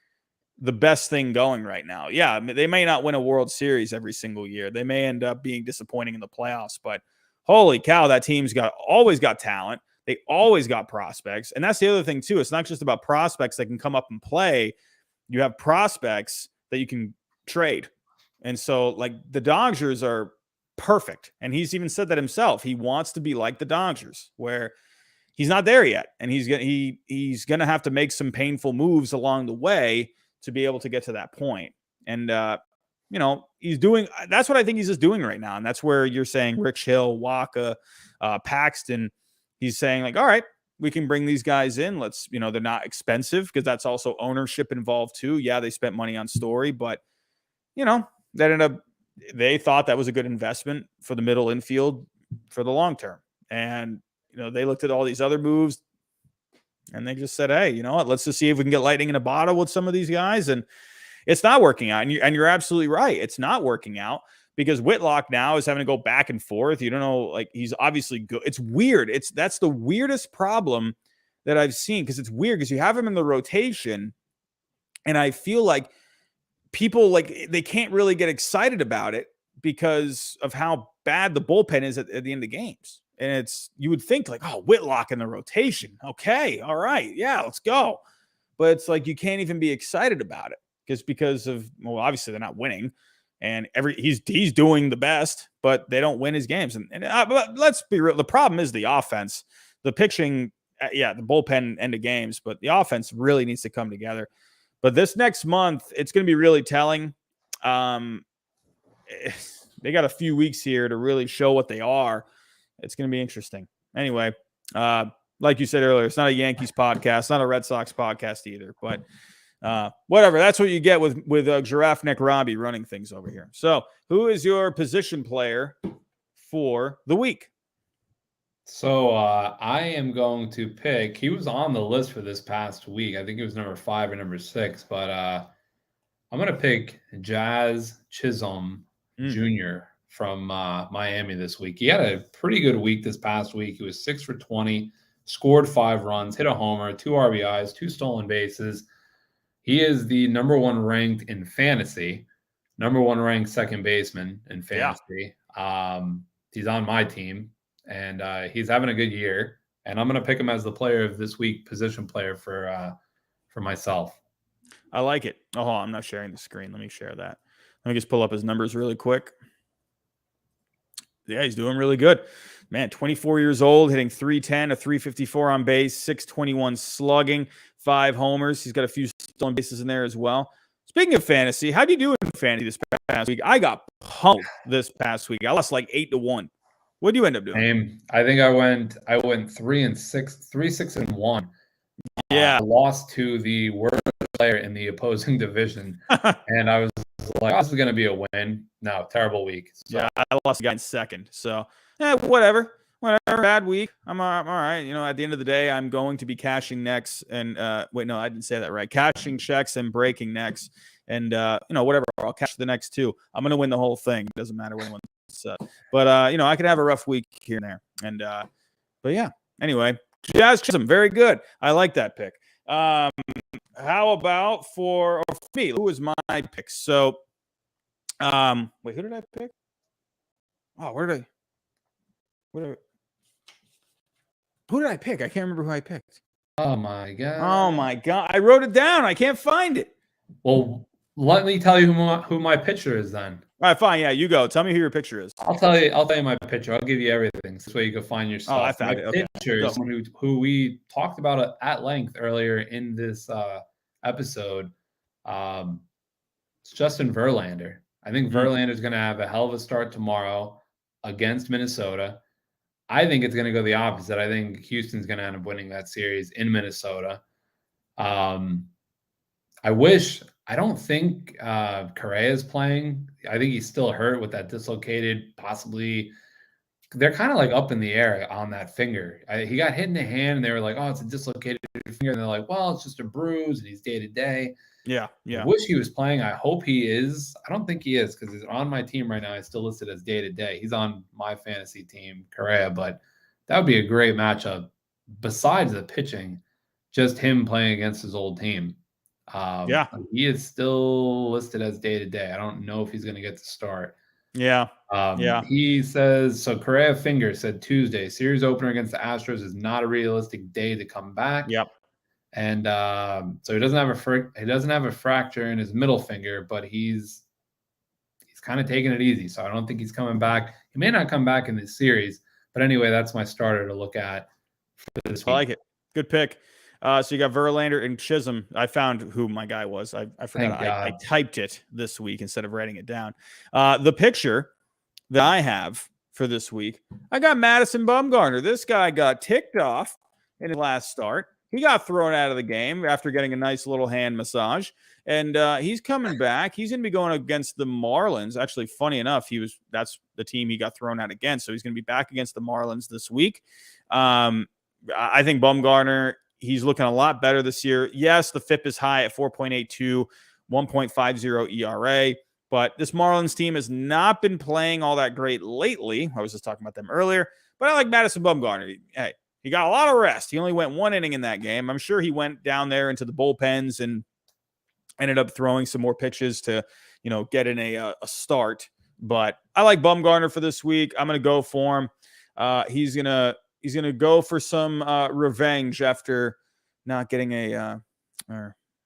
the best thing going right now. Yeah. They may not win a World Series every single year. They may end up being disappointing in the playoffs, but holy cow, that team's always got talent. They always got prospects. And that's the other thing, too. It's not just about prospects that can come up and play. You have prospects that you can trade. And so, like, the Dodgers are perfect. And he's even said that himself. He wants to be like the Dodgers, where he's not there yet. And he's going to have to make some painful moves along the way to be able to get to that point. And, that's what I think he's just doing right now. And that's where you're saying Rich Hill, Waka, Paxton. He's saying, like, all right, we can bring these guys in. Let's, they're not expensive because that's also ownership involved too. Yeah, they spent money on Story, but they thought that was a good investment for the middle infield for the long term. And, they looked at all these other moves and they just said, hey, you know what, let's just see if we can get lightning in a bottle with some of these guys. And it's not working out. And you're absolutely right. It's not working out because Whitlock now is having to go back and forth. You don't know, like, he's obviously good. It's weird. That's the weirdest problem that I've seen, because it's weird because you have him in the rotation and I feel like people, like, they can't really get excited about it because of how bad the bullpen is at the end of games. And you would think like, oh, Whitlock in the rotation. Okay. All right. Yeah, let's go. But it's like, you can't even be excited about it because of, well, obviously they're not winning and he's doing the best, but they don't win his games. But let's be real. The problem is the offense, the pitching. The bullpen end of games, but the offense really needs to come together. But this next month, it's going to be really telling. They got a few weeks here to really show what they are. It's going to be interesting. Anyway, like you said earlier, it's not a Yankees podcast, not a Red Sox podcast either. But whatever. That's what you get with Giraffe Neck Robbie running things over here. So who is your position player for the week? So I am going to pick, he was on the list for this past week. I think it was number 5 or number 6, but I'm going to pick Jazz Chisholm Jr. from Miami this week. He had a pretty good week this past week. He was 6 for 20, scored 5 runs, hit a homer, 2 RBIs, 2 stolen bases. He is the number 1 ranked in fantasy, number 1 ranked second baseman in fantasy. Yeah. He's on my team. And he's having a good year, and I'm going to pick him as the player of this week, position player for myself. I like it. Oh, I'm not sharing the screen. Let me share that. Let me just pull up his numbers really quick. Yeah, he's doing really good. Man, 24 years old, hitting 310, a 354 on base, 621 slugging, 5 homers. He's got a few stolen bases in there as well. Speaking of fantasy, how do you do in fantasy this past week? I got pumped this past week. I lost like 8-1. What do you end up doing? I think I went 3-6-1. Yeah. I lost to the worst player in the opposing division. And I was like, oh, this is going to be a win. No, terrible week. So. Yeah, I lost a guy in second. So, whatever. Bad week. I'm all right. At the end of the day, I'm going to be cashing necks and wait, no, I didn't say that right. Cashing checks and breaking necks. And, whatever. I'll cash the next 2. I'm going to win the whole thing. It doesn't matter when but I could have a rough week here and there. And but yeah, anyway, Jazz Chisholm, very good. I like that pick. How about for me? Who was my pick? So wait, who did I pick? Oh, who did I pick? I can't remember who I picked. Oh my god. I wrote it down. I can't find it. Well, let me tell you who my pitcher is then. All right, fine. Yeah, you go. Tell me who your pitcher is. I'll tell you my pitcher. I'll give you everything. This way you can find your stuff. Oh, I found it. Okay. Pitcher is someone who we talked about at length earlier in this episode. It's Justin Verlander. I think Verlander is going to have a hell of a start tomorrow against Minnesota. I think it's going to go the opposite. I think Houston's going to end up winning that series in Minnesota. I don't think Correa is playing. I think he's still hurt with that dislocated, possibly. They're kind of like up in the air on that finger. He got hit in the hand, and they were like, oh, it's a dislocated finger. And they're like, well, it's just a bruise, and he's day-to-day. Yeah. I wish he was playing. I hope he is. I don't think he is because he's on my team right now. He's still listed as day-to-day. He's on my fantasy team, Correa, but that would be a great matchup. Besides the pitching, just him playing against his old team. He is still listed as day-to-day. I don't know if he's going to get to start. He says, so Correa Finger said Tuesday, series opener against the Astros is not a realistic day to come back. Yep. And so he doesn't have a fracture in his middle finger, but he's kind of taking it easy. So I don't think he's coming back. He may not come back in this series, but anyway, that's my starter to look at for this week. I like it. Good pick. So you got Verlander and Chisholm. I found who my guy was. I forgot. I typed it this week instead of writing it down. The picture that I have for this week, I got Madison Bumgarner. This guy got ticked off in his last start. He got thrown out of the game after getting a nice little hand massage, and he's coming back. He's going to be going against the Marlins. Actually, funny enough, that's the team he got thrown out against, so he's going to be back against the Marlins this week. I think Bumgarner, he's looking a lot better this year. Yes, the FIP is high at 4.82, 1.50 ERA, but this Marlins team has not been playing all that great lately. I was just talking about them earlier, but I like Madison Bumgarner. Hey, he got a lot of rest. He only went 1 inning in that game. I'm sure he went down there into the bullpens and ended up throwing some more pitches to, get in a start. But I like Bumgarner for this week. I'm going to go for him. He's gonna go for some revenge after not getting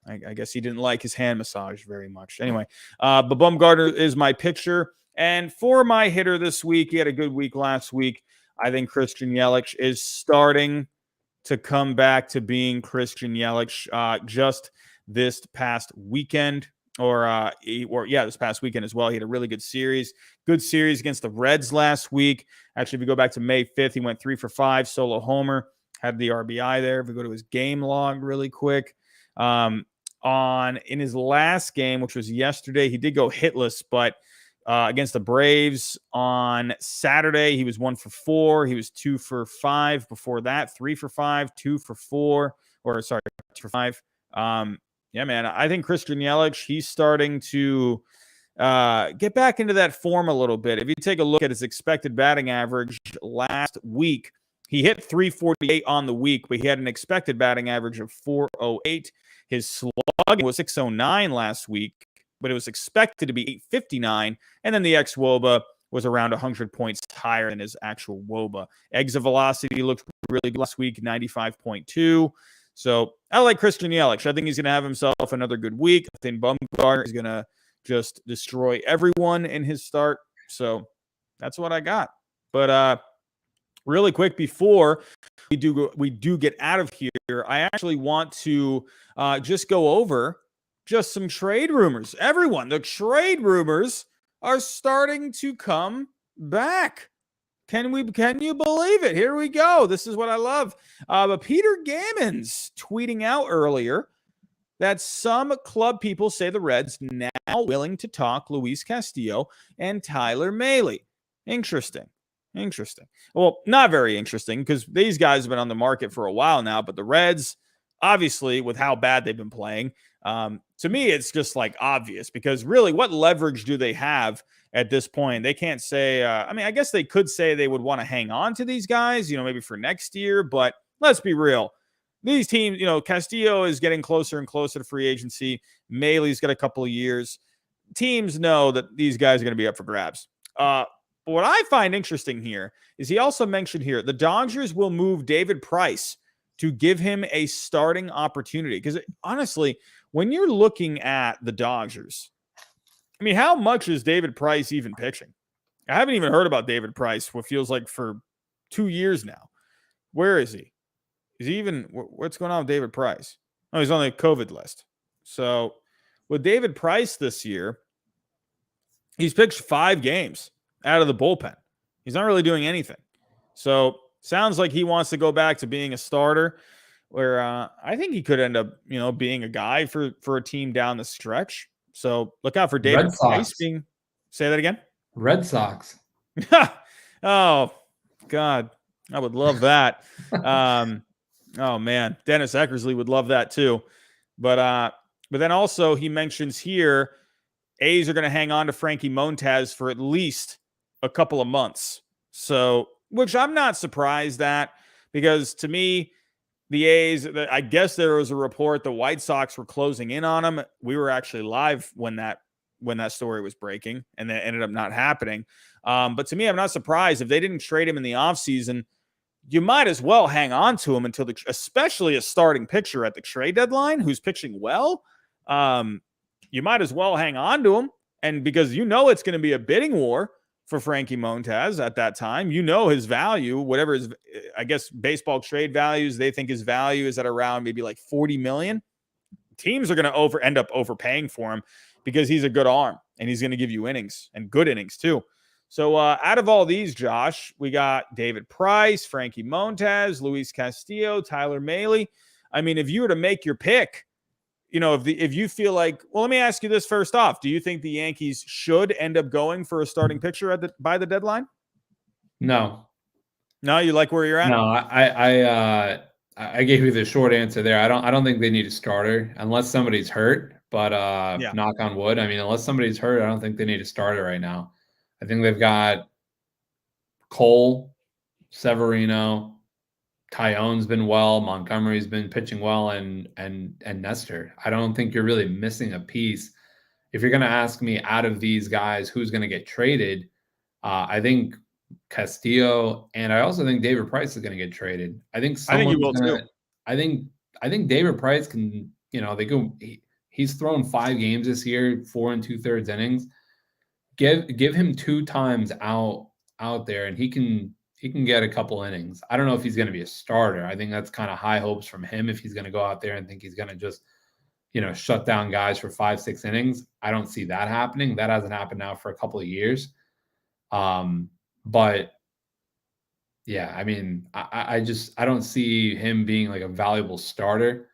I guess he didn't like his hand massage very much. Anyway, but Bumgarner is my pitcher. And for my hitter this week, he had a good week last week. I think Christian Yelich is starting to come back to being Christian Yelich just this past weekend. This past weekend as well. He had a really good series against the Reds last week. Actually, if we go back to May 5th, he went 3 for 5, solo homer, had the RBI there. If we go to his game log really quick, in his last game, which was yesterday, he did go hitless, but against the Braves on Saturday, he was 1 for 4. He was 2 for 5 before that, 3 for 5, 2 for 4, 2 for 5. Yeah, man, I think Christian Yelich, he's starting to get back into that form a little bit. If you take a look at his expected batting average last week, he hit 348 on the week, but he had an expected batting average of 408. His slugging was 609 last week, but it was expected to be 859. And then the ex-WOBA was around 100 points higher than his actual WOBA. Exit velocity looked really good last week, 95.2. So I like Christian Yelich. I think he's going to have himself another good week. I think Bumgarner is going to just destroy everyone in his start. So that's what I got. But really quick before we do get out of here, I actually want to just go over just some trade rumors. Everyone, the trade rumors are starting to come back. Can you believe it? Here we go. This is what I love. But Peter Gammons tweeting out earlier that some club people say the Reds now willing to talk Luis Castillo and Tyler Mahle. Interesting. Well, not very interesting because these guys have been on the market for a while now, but the Reds, obviously, with how bad they've been playing, to me, it's just like obvious because really what leverage do they have at this point? They can't say, I guess they could say they would want to hang on to these guys, maybe for next year, but let's be real. These teams, Castillo is getting closer and closer to free agency. Mahle's got a couple of years. Teams know that these guys are going to be up for grabs. But what I find interesting here is he also mentioned here the Dodgers will move David Price to give him a starting opportunity. Because honestly, when you're looking at the Dodgers, how much is David Price even pitching? I haven't even heard about David Price, what feels like for 2 years now. Where is he? Is he even, what's going on with David Price? Oh, he's on the COVID list. So with David Price this year, he's pitched 5 games out of the bullpen. He's not really doing anything. So sounds like he wants to go back to being a starter where I think he could end up, being a guy for a team down the stretch. So look out for David Price being, say that again? Red Sox. Oh, God. I would love that. Oh, man. Dennis Eckersley would love that too. But then also he mentions here, A's are going to hang on to Frankie Montas for at least a couple of months. So, which I'm not surprised at because to me, the A's, I guess there was a report the White Sox were closing in on him. We were actually live when that story was breaking and that ended up not happening. But to me, I'm not surprised if they didn't trade him in the offseason. You might as well hang on to him until especially a starting pitcher at the trade deadline who's pitching well. You might as well hang on to him. And because it's going to be a bidding war for Frankie Montas at that time, his value, whatever his, I guess, baseball trade values, they think his value is at around maybe like $40 million. Teams are going to end up overpaying for him because he's a good arm and he's going to give you innings and good innings too. So out of all these, Josh, we got David Price, Frankie Montas, Luis Castillo, Tyler Mahle. I mean, if you were to make your pick, if you feel like, well, let me ask you this first off. Do you think the Yankees should end up going for a starting pitcher by the deadline? No. No, you like where you're at? No, I gave you the short answer there. I don't think they need a starter unless somebody's hurt. But knock on wood. I mean, unless somebody's hurt, I don't think they need a starter right now. I think they've got Cole, Severino, Tyone's been well, Montgomery's been pitching well, and Nestor. I don't think you're really missing a piece. If you're going to ask me out of these guys who's going to get traded, I think Castillo, and I also think David Price is going to get traded. I think you will too. I think David Price can. He's thrown 5 games this year, 4 2/3 innings. Give him 2 times out there, and he can get a couple innings. I don't know if he's going to be a starter. I think that's kind of high hopes from him if he's going to go out there and think he's going to just shut down guys for 5-6 innings. I don't see that happening. That hasn't happened now for a couple of years. But yeah, I mean, I don't see him being like a valuable starter.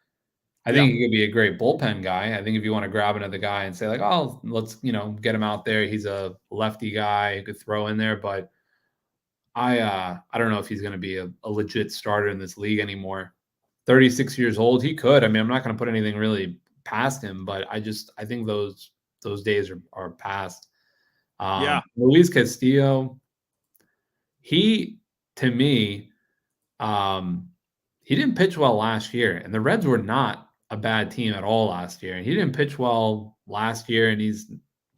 I think he could be a great bullpen guy. I think if you want to grab another guy and say like, oh, let's, get him out there. He's a lefty guy who could throw in there, but I don't know if he's going to be a legit starter in this league anymore. 36 years old, he could. I mean, I'm not going to put anything really past him, but I think those days are past. Luis Castillo, to me, he didn't pitch well last year, and the Reds were not a bad team at all last year. And he didn't pitch well last year, and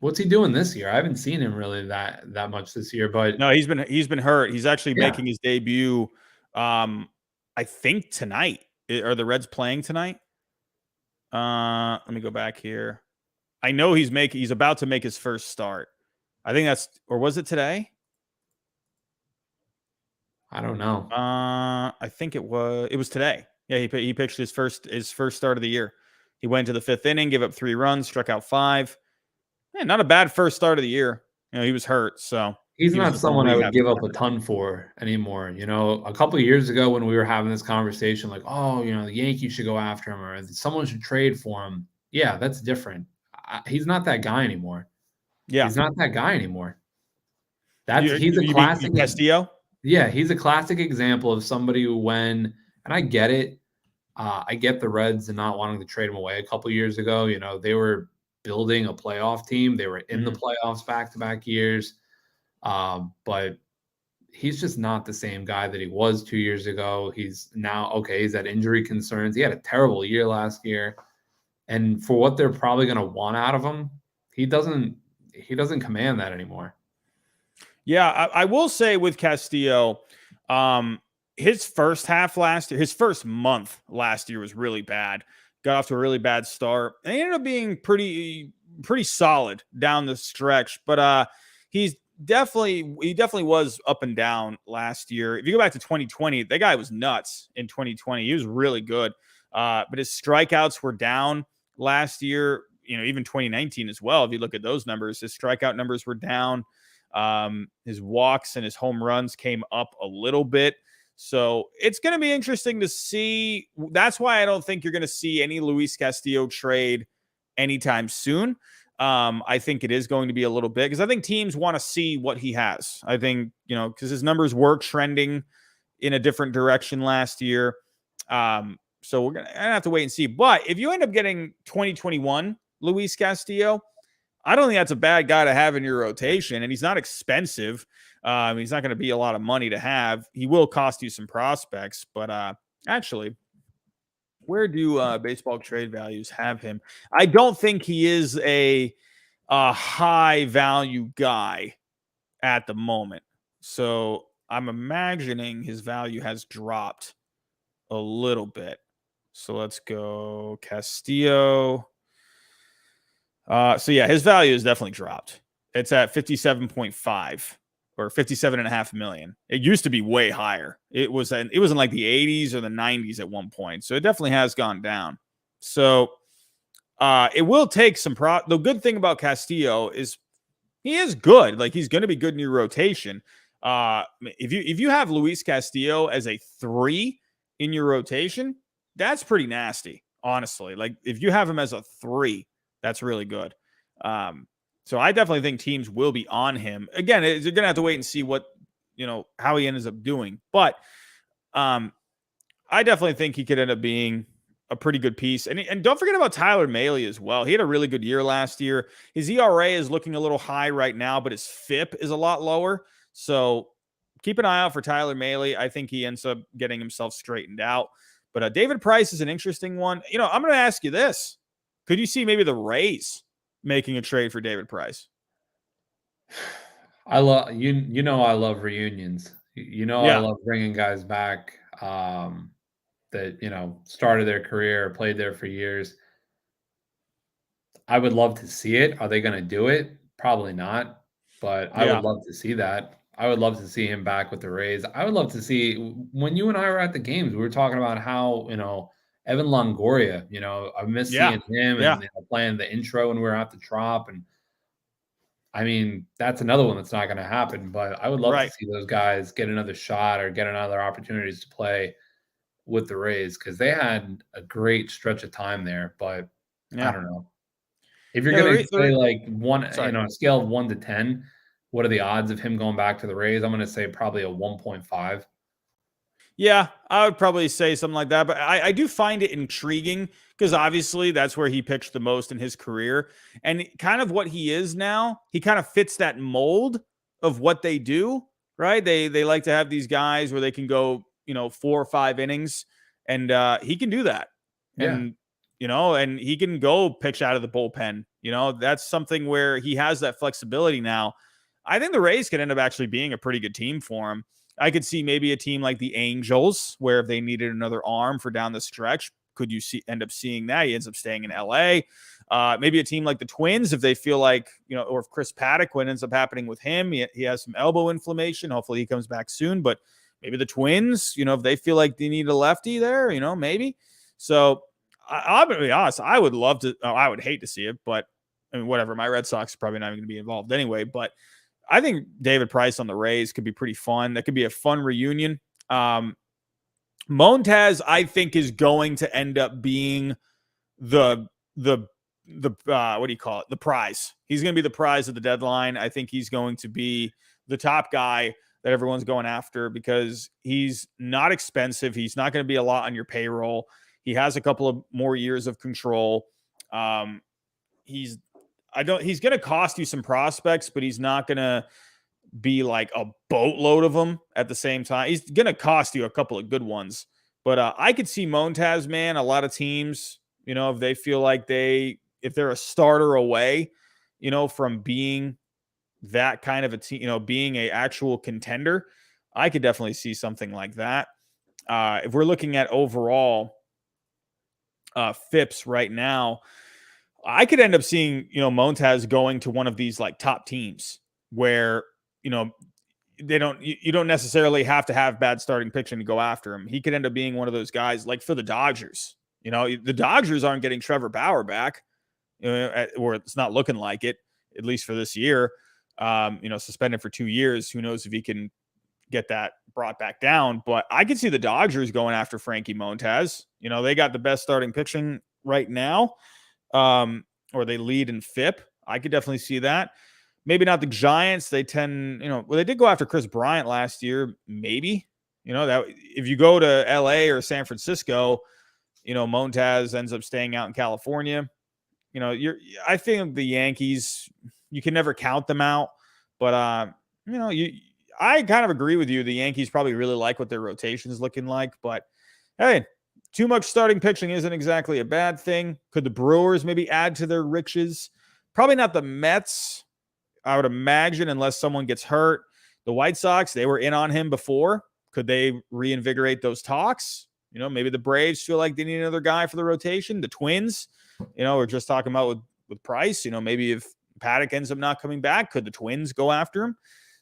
what's he doing this year? I haven't seen him really that much this year, but no, he's been hurt. He's actually making his debut. I think tonight. Are the Reds playing tonight? Let me go back here. I know he's about to make his first start. I think or was it today? I don't know. I think it was today. Yeah, he pitched his first start of the year. He went to the 5th inning, gave up 3 runs, struck out 5. Man, not a bad first start of the year. He was hurt, so he's not someone I would give up a ton for anymore. A couple of years ago when we were having this conversation, like, oh, the Yankees should go after him or someone should trade for him. Yeah, that's different. He's not that guy anymore. Yeah, he's not that guy anymore. He's a classic Castillo. Yeah, he's a classic example of somebody who, and I get it. I get the Reds and not wanting to trade him away a couple of years ago. They were building a playoff team. They were in the playoffs back-to-back years. But he's just not the same guy that he was 2 years ago. He's had injury concerns. He had a terrible year last year. And for what they're probably going to want out of him, he doesn't command that anymore. Yeah, I will say with Castillo, his first half last year, his first month last year was really bad. Got off to a really bad start. And he ended up being pretty solid down the stretch. But he definitely was up and down last year. If you go back to 2020, that guy was nuts in 2020. He was really good. But his strikeouts were down last year, even 2019 as well. If you look at those numbers, his strikeout numbers were down. His walks and his home runs came up a little bit. So it's going to be interesting to see. That's why I don't think you're going to see any Luis Castillo trade anytime soon. I think it is going to be a little bit because I think teams want to see what he has. I think, because his numbers were trending in a different direction last year. So we're going to have to wait and see. But if you end up getting 2021 Luis Castillo, I don't think that's a bad guy to have in your rotation, and he's not expensive. He's not going to be a lot of money to have. He will cost you some prospects, but actually, where do baseball trade values have him? I don't think he is a high value guy at the moment. So I'm imagining his value has dropped a little bit. So let's go Castillo. So yeah, his value has definitely dropped. It's at 57.5 or 57.5 million. It used to be way higher. It was in like the 80s or the 90s at one point. So it definitely has gone down. So it will take some the good thing about Castillo is He is good. Like, he's going to be good in your rotation. If you have Luis Castillo as a 3 in your rotation, that's pretty nasty, honestly. Like, if you have him as a 3, that's really good. So I definitely think teams will be on him. Again, you're going to have to wait and see what, how he ends up doing. But I definitely think he could end up being a pretty good piece. And don't forget about Tyler Mahle as well. He had a really good year last year. His ERA is looking a little high right now, but his FIP is a lot lower. So keep an eye out for Tyler Mahle. I think he ends up getting himself straightened out. But David Price is an interesting one. I'm going to ask you this. Could you see maybe the Rays making a trade for David Price? I love I love reunions. I love bringing guys back that started their career, played there for years. I would love to see it. Are they going to do it? Probably not, but I would love to see that. I would love to see him back with the Rays. I would love to see, when you and I were at the games, we were talking about how, Evan Longoria, I miss seeing him and playing the intro when we were at the Trop. And I mean, that's another one that's not going to happen, but I would love to see those guys get another shot or get another opportunities to play with the Rays, because they had a great stretch of time there, but I don't know. If you're going to say like a scale of 1 to 10, what are the odds of him going back to the Rays? I'm going to say probably a 1.5. Yeah, I would probably say something like that. But I do find it intriguing because obviously that's where he pitched the most in his career. And kind of what he is now, he kind of fits that mold of what they do, right? They like to have these guys where they can go, 4 or 5 innings, and he can do that. Yeah. And, and he can go pitch out of the bullpen. That's something where he has that flexibility now. I think the Rays could end up actually being a pretty good team for him. I could see maybe a team like the Angels, where if they needed another arm for down the stretch, could you end up seeing that? He ends up staying in LA. Maybe a team like the Twins, if they feel like, or if Chris Paddock, what ends up happening with him, he has some elbow inflammation. Hopefully he comes back soon. But maybe the Twins, if they feel like they need a lefty there, maybe. So I'm going to be honest. I would love to. I would hate to see it, but I mean, whatever. My Red Sox are probably not even going to be involved anyway. But I think David Price on the Rays could be pretty fun. That could be a fun reunion. Montez, I think, is going to end up being the what do you call it? The prize. He's going to be the prize of the deadline. I think he's going to be the top guy that everyone's going after because he's not expensive. He's not going to be a lot on your payroll. He has a couple of more years of control. He's going to cost you some prospects, but he's not going to be like a boatload of them at the same time. He's going to cost you a couple of good ones, but I could see Montez, man, a lot of teams, if they feel like if they're a starter away, from being that kind of a team, being a actual contender, I could definitely see something like that. If we're looking at overall FIPS right now, I could end up seeing, Montez going to one of these like top teams where, you don't necessarily have to have bad starting pitching to go after him. He could end up being one of those guys like for the Dodgers. The Dodgers aren't getting Trevor Bauer back, or it's not looking like it, at least for this year. Suspended for 2 years. Who knows if he can get that brought back down. But I could see the Dodgers going after Frankie Montez. They got the best starting pitching right now. Or they lead in FIP. I could definitely see that. Maybe not the Giants. They tend, they did go after Chris Bryant last year. Maybe, that if you go to LA or San Francisco, Montez ends up staying out in California. I think the Yankees, you can never count them out, but I kind of agree with you. The Yankees probably really like what their rotation is looking like, but hey, too much starting pitching isn't exactly a bad thing. Could the Brewers maybe add to their riches? Probably not the Mets, I would imagine, unless someone gets hurt. The White Sox, they were in on him before. Could they reinvigorate those talks? Maybe the Braves feel like they need another guy for the rotation. The Twins, we're just talking about with Price. Maybe if Paddock ends up not coming back, could the Twins go after him?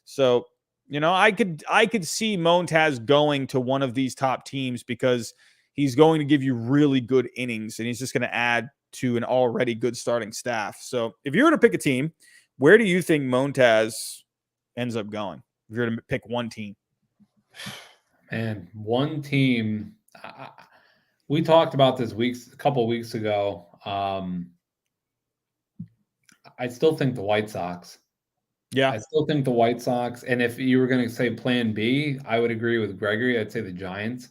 So, I could see Montez going to one of these top teams because he's going to give you really good innings, and he's just going to add to an already good starting staff. So if you were to pick a team Where do you think Montez ends up going if you're to pick one team? Man, one team. We talked about this a couple weeks ago. I still think the White Sox. Yeah. I still think the White Sox. And if you were going to say plan B, I would agree with Gregory. I'd say the Giants.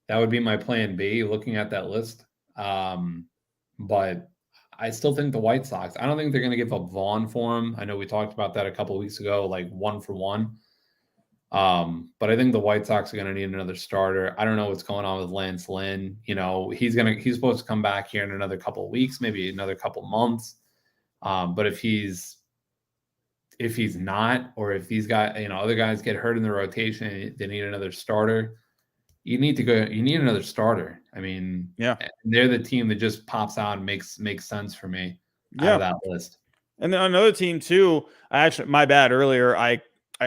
That would be my plan B looking at that list. But I still think the White Sox. I don't think they're going to give up Vaughn for him. I know we talked about that a couple of weeks ago, like 1-for-1. But I think the White Sox are going to need another starter. I don't know what's going on with Lance Lynn. You know, he's supposed to come back here in another couple of weeks, maybe another couple of months. But if he's not, or if these guys, other guys get hurt in the rotation, they need another starter. You need another starter. I mean, yeah, they're the team that just pops out and makes sense for me out of that list. And then another team too. My bad earlier. I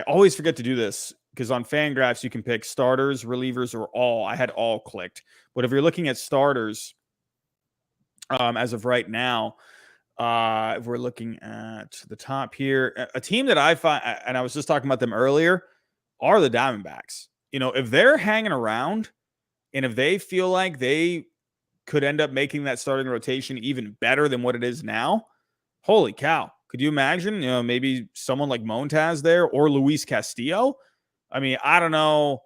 always forget to do this because on FanGraphs you can pick starters, relievers, or all. I had all clicked. But if you're looking at starters, as of right now, if we're looking at the top here, a team that I find, and I was just talking about them earlier, are the Diamondbacks. If they're hanging around and if they feel like they could end up making that starting rotation even better than what it is now, holy cow. Could you imagine, maybe someone like Montez there or Luis Castillo? I mean, I don't know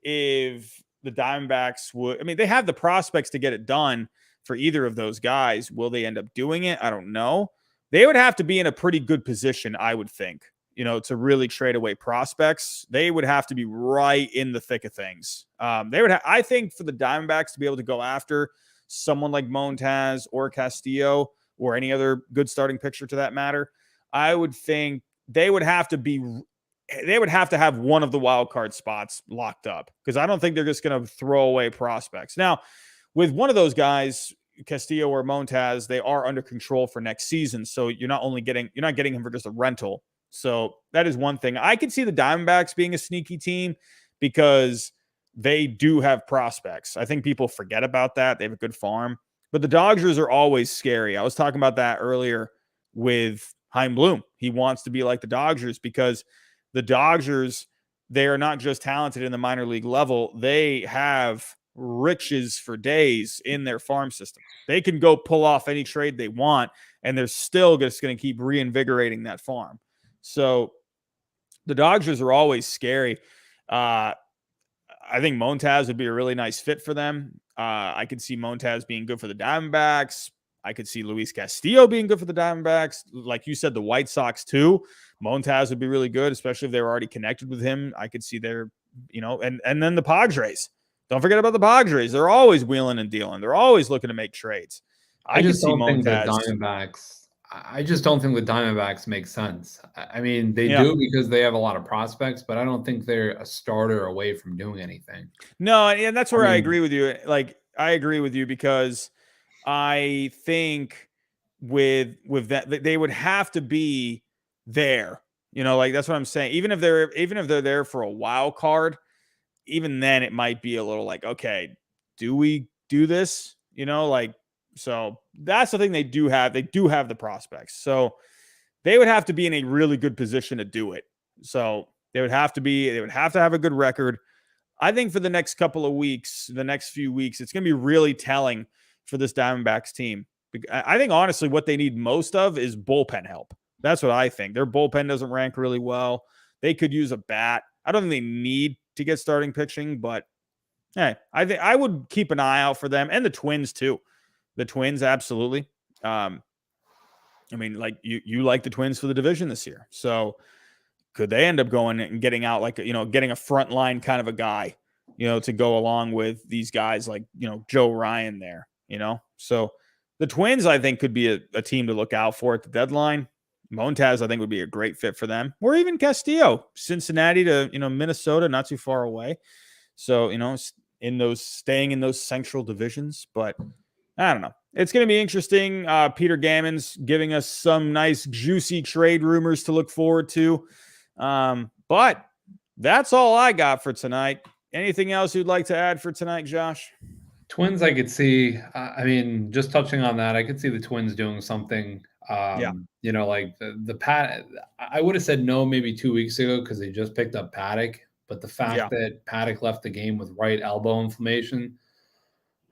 if the Diamondbacks would. I mean, they have the prospects to get it done for either of those guys. Will they end up doing it? I don't know. They would have to be in a pretty good position, I would think, to really trade away prospects. They would have to be right in the thick of things. I think for the Diamondbacks to be able to go after someone like Montez or Castillo or any other good starting pitcher to that matter, I would think they would have to have one of the wild card spots locked up, because I don't think they're just going to throw away prospects. Now, with one of those guys, Castillo or Montez, they are under control for next season. So you're not getting him for just a rental. So that is one thing. I could see the Diamondbacks being a sneaky team because they do have prospects. I think people forget about that. They have a good farm. But the Dodgers are always scary. I was talking about that earlier with Chaim Bloom. He wants to be like the Dodgers because the Dodgers, they are not just talented in the minor league level. They have riches for days in their farm system. They can go pull off any trade they want, and they're still just going to keep reinvigorating that farm. So the Dodgers are always scary. I think Montez would be a really nice fit for them. I could see Montez being good for the Diamondbacks. I could see Luis Castillo being good for the Diamondbacks. Like you said, the White Sox too. Montez would be really good, especially if they were already connected with him. I could see their, and then the Padres. Don't forget about the Padres. They're always wheeling and dealing. They're always looking to make trades. I just don't think the Diamondbacks. I just don't think the Diamondbacks make sense. I mean, they do because they have a lot of prospects, but I don't think they're a starter away from doing anything. No, and that's where I agree with you. Like, I agree with you because I think with that, they would have to be there. Like that's what I'm saying. Even if they're there for a wild card, even then it might be a little like, okay, do we do this? So that's the thing they do have. They do have the prospects. So they would have to be in a really good position to do it. So they would have to have a good record. I think for the next couple of weeks, the next few weeks, it's going to be really telling for this Diamondbacks team. I think honestly what they need most of is bullpen help. That's what I think. Their bullpen doesn't rank really well. They could use a bat. I don't think they need to get starting pitching, but hey, I think I would keep an eye out for them, and the Twins too. The Twins, absolutely. I mean, like you like the Twins for the division this year. So could they end up going and getting out like, getting a front line kind of a guy, to go along with these guys like, Joe Ryan there, So the Twins, I think, could be a team to look out for at the deadline. Montez, I think, would be a great fit for them. Or even Castillo, Cincinnati to, Minnesota, not too far away. So, staying in those central divisions. But I don't know. It's going to be interesting. Peter Gammon's giving us some nice, juicy trade rumors to look forward to. But that's all I got for tonight. Anything else you'd like to add for tonight, Josh? Twins, I could see. I mean, just touching on that, I could see the Twins doing something You know, like the Pat, I would have said no maybe 2 weeks ago because they just picked up Paddock. But the fact that Paddock left the game with right elbow inflammation,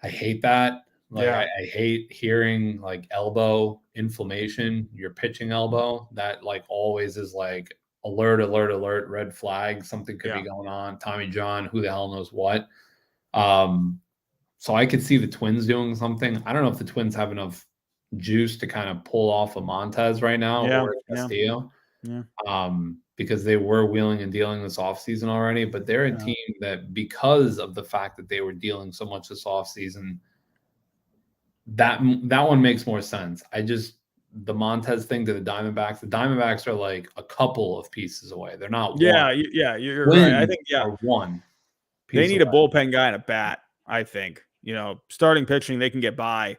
I hate that. Like I hate hearing like elbow inflammation, your pitching elbow. That like always is like alert, alert, alert, red flag. Something could be going on. Tommy John, who the hell knows what. So I could see the Twins doing something. I don't know if the Twins have enough juice to kind of pull off a Montez right now or a Castillo. Because they were wheeling and dealing this offseason already, but they're a team that, because of the fact that they were dealing so much this offseason, that one makes more sense. The Montez thing to the Diamondbacks are like a couple of pieces away. They're not one. You're right. I think one. They need a bullpen guy and a bat, I think. You know, starting pitching, they can get by,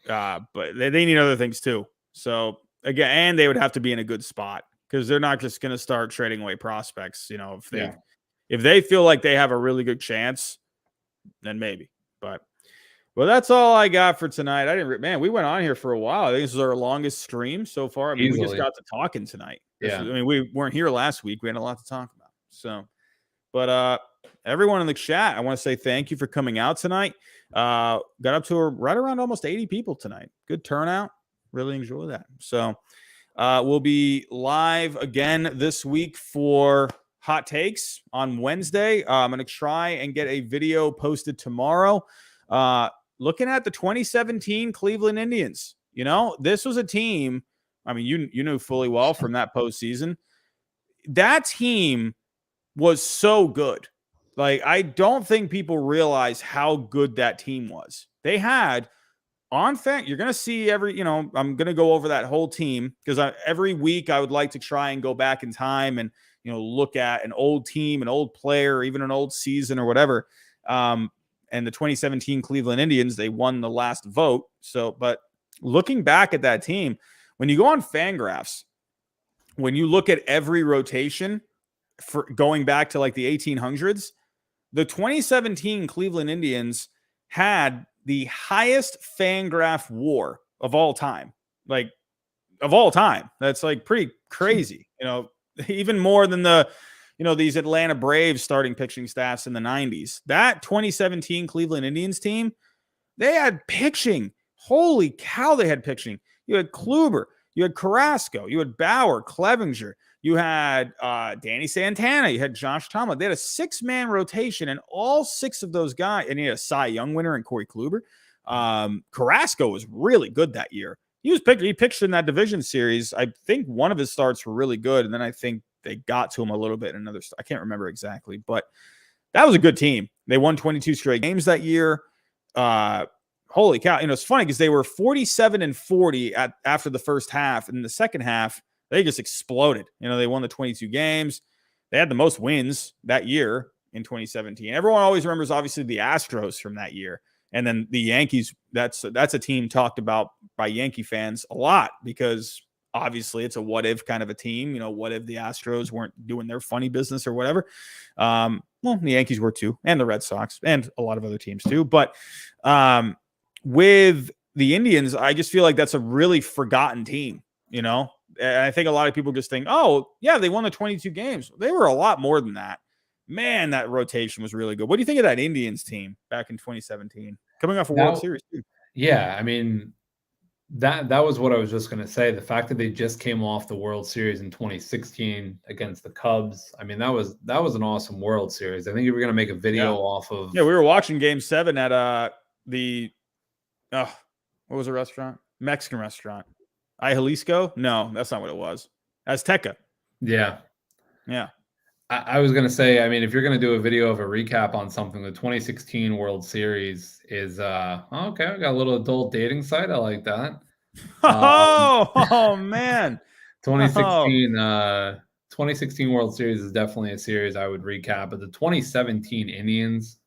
but they need other things too. So, again, and they would have to be in a good spot because they're not just going to start trading away prospects. You know, if they feel like they have a really good chance, then maybe. But well, that's all I got for tonight. We went on here for a while. I think this is our longest stream so far. I mean, we just got to talking tonight. We weren't here last week. We had a lot to talk about. So, but everyone in the chat, I want to say thank you for coming out tonight. Got up to right around almost 80 people tonight. Good turnout. Really enjoy that. So we'll be live again this week for Hot Takes on Wednesday. I'm going to try and get a video posted tomorrow. Looking at the 2017 Cleveland Indians. You know, this was a team, I mean, you knew fully well from that postseason. That team was so good. Like, I don't think people realize how good that team was. They had, you're going to see I'm going to go over that whole team because every week I would like to try and go back in time and, look at an old team, an old player, or even an old season or whatever. And the 2017 Cleveland Indians, they won the last vote. So, but looking back at that team, when you go on Fangraphs, when you look at every rotation for going back to like the 1800s, the 2017 Cleveland Indians had the highest Fangraph WAR of all time. Like, of all time. That's like pretty crazy. Even more than these Atlanta Braves starting pitching staffs in the 90s. That 2017 Cleveland Indians team, they had pitching. Holy cow, they had pitching. You had Kluber, you had Carrasco, you had Bauer, Clevenger, you had Danny Santana, you had Josh Tomlin. They had a 6-man rotation, and all 6 of those guys, and he had a Cy Young winner in Corey Kluber. Carrasco was really good that year. He pitched in that division series. I think one of his starts were really good, and then I think they got to him a little bit in another. I can't remember exactly, but that was a good team. They won 22 straight games that year. Holy cow. It's funny because they were 47-40 after the first half. And in the second half, they just exploded. They won the 22 games. They had the most wins that year in 2017. Everyone always remembers, obviously, the Astros from that year. And then the Yankees, that's a team talked about by Yankee fans a lot because obviously it's a what if kind of a team. What if the Astros weren't doing their funny business or whatever? Well, the Yankees were too, and the Red Sox, and a lot of other teams too. But with the Indians, I just feel like that's a really forgotten team, And I think a lot of people just think, oh, yeah, they won the 22 games. They were a lot more than that. Man, that rotation was really good. What do you think of that Indians team back in 2017? Coming off a World Series, too. Yeah, I mean, that was what I was just going to say. The fact that they just came off the World Series in 2016 against the Cubs. I mean, that was an awesome World Series. I think you were going to make a video off of. Yeah, we were watching Game 7 at what was the restaurant? Mexican restaurant. Jalisco? No, that's not what it was. Azteca. Yeah. Yeah. I was going to say, I mean, if you're going to do a video of a recap on something, the 2016 World Series is, okay, I got a little adult dating site. I like that. Oh man. 2016 World Series is definitely a series I would recap, but the 2017 Indians,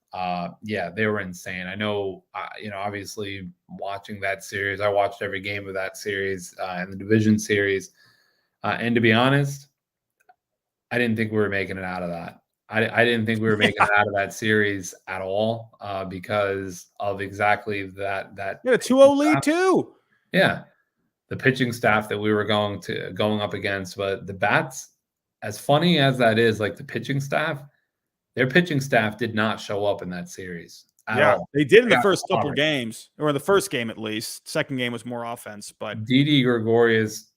they were insane. I know, obviously watching that series, I watched every game of that series and the division series. And to be honest, I didn't think we were making it out of that. I didn't think we were making it out of that series at all because of exactly that. Yeah, 2-0 lead too. Yeah. the pitching staff that we were going up against. But the bats, as funny as that is, like the pitching staff, their pitching staff did not show up in that series at all. They did in They the got first couple clobbered. games, or the first game at least. Second game was more offense, but Didi Gregorius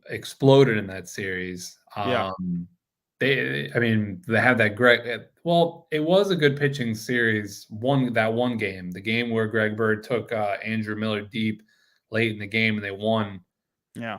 exploded in that series. They had that great. Well, it was a good pitching series. One game, the game where Greg Bird took Andrew Miller deep late in the game and they won. Yeah.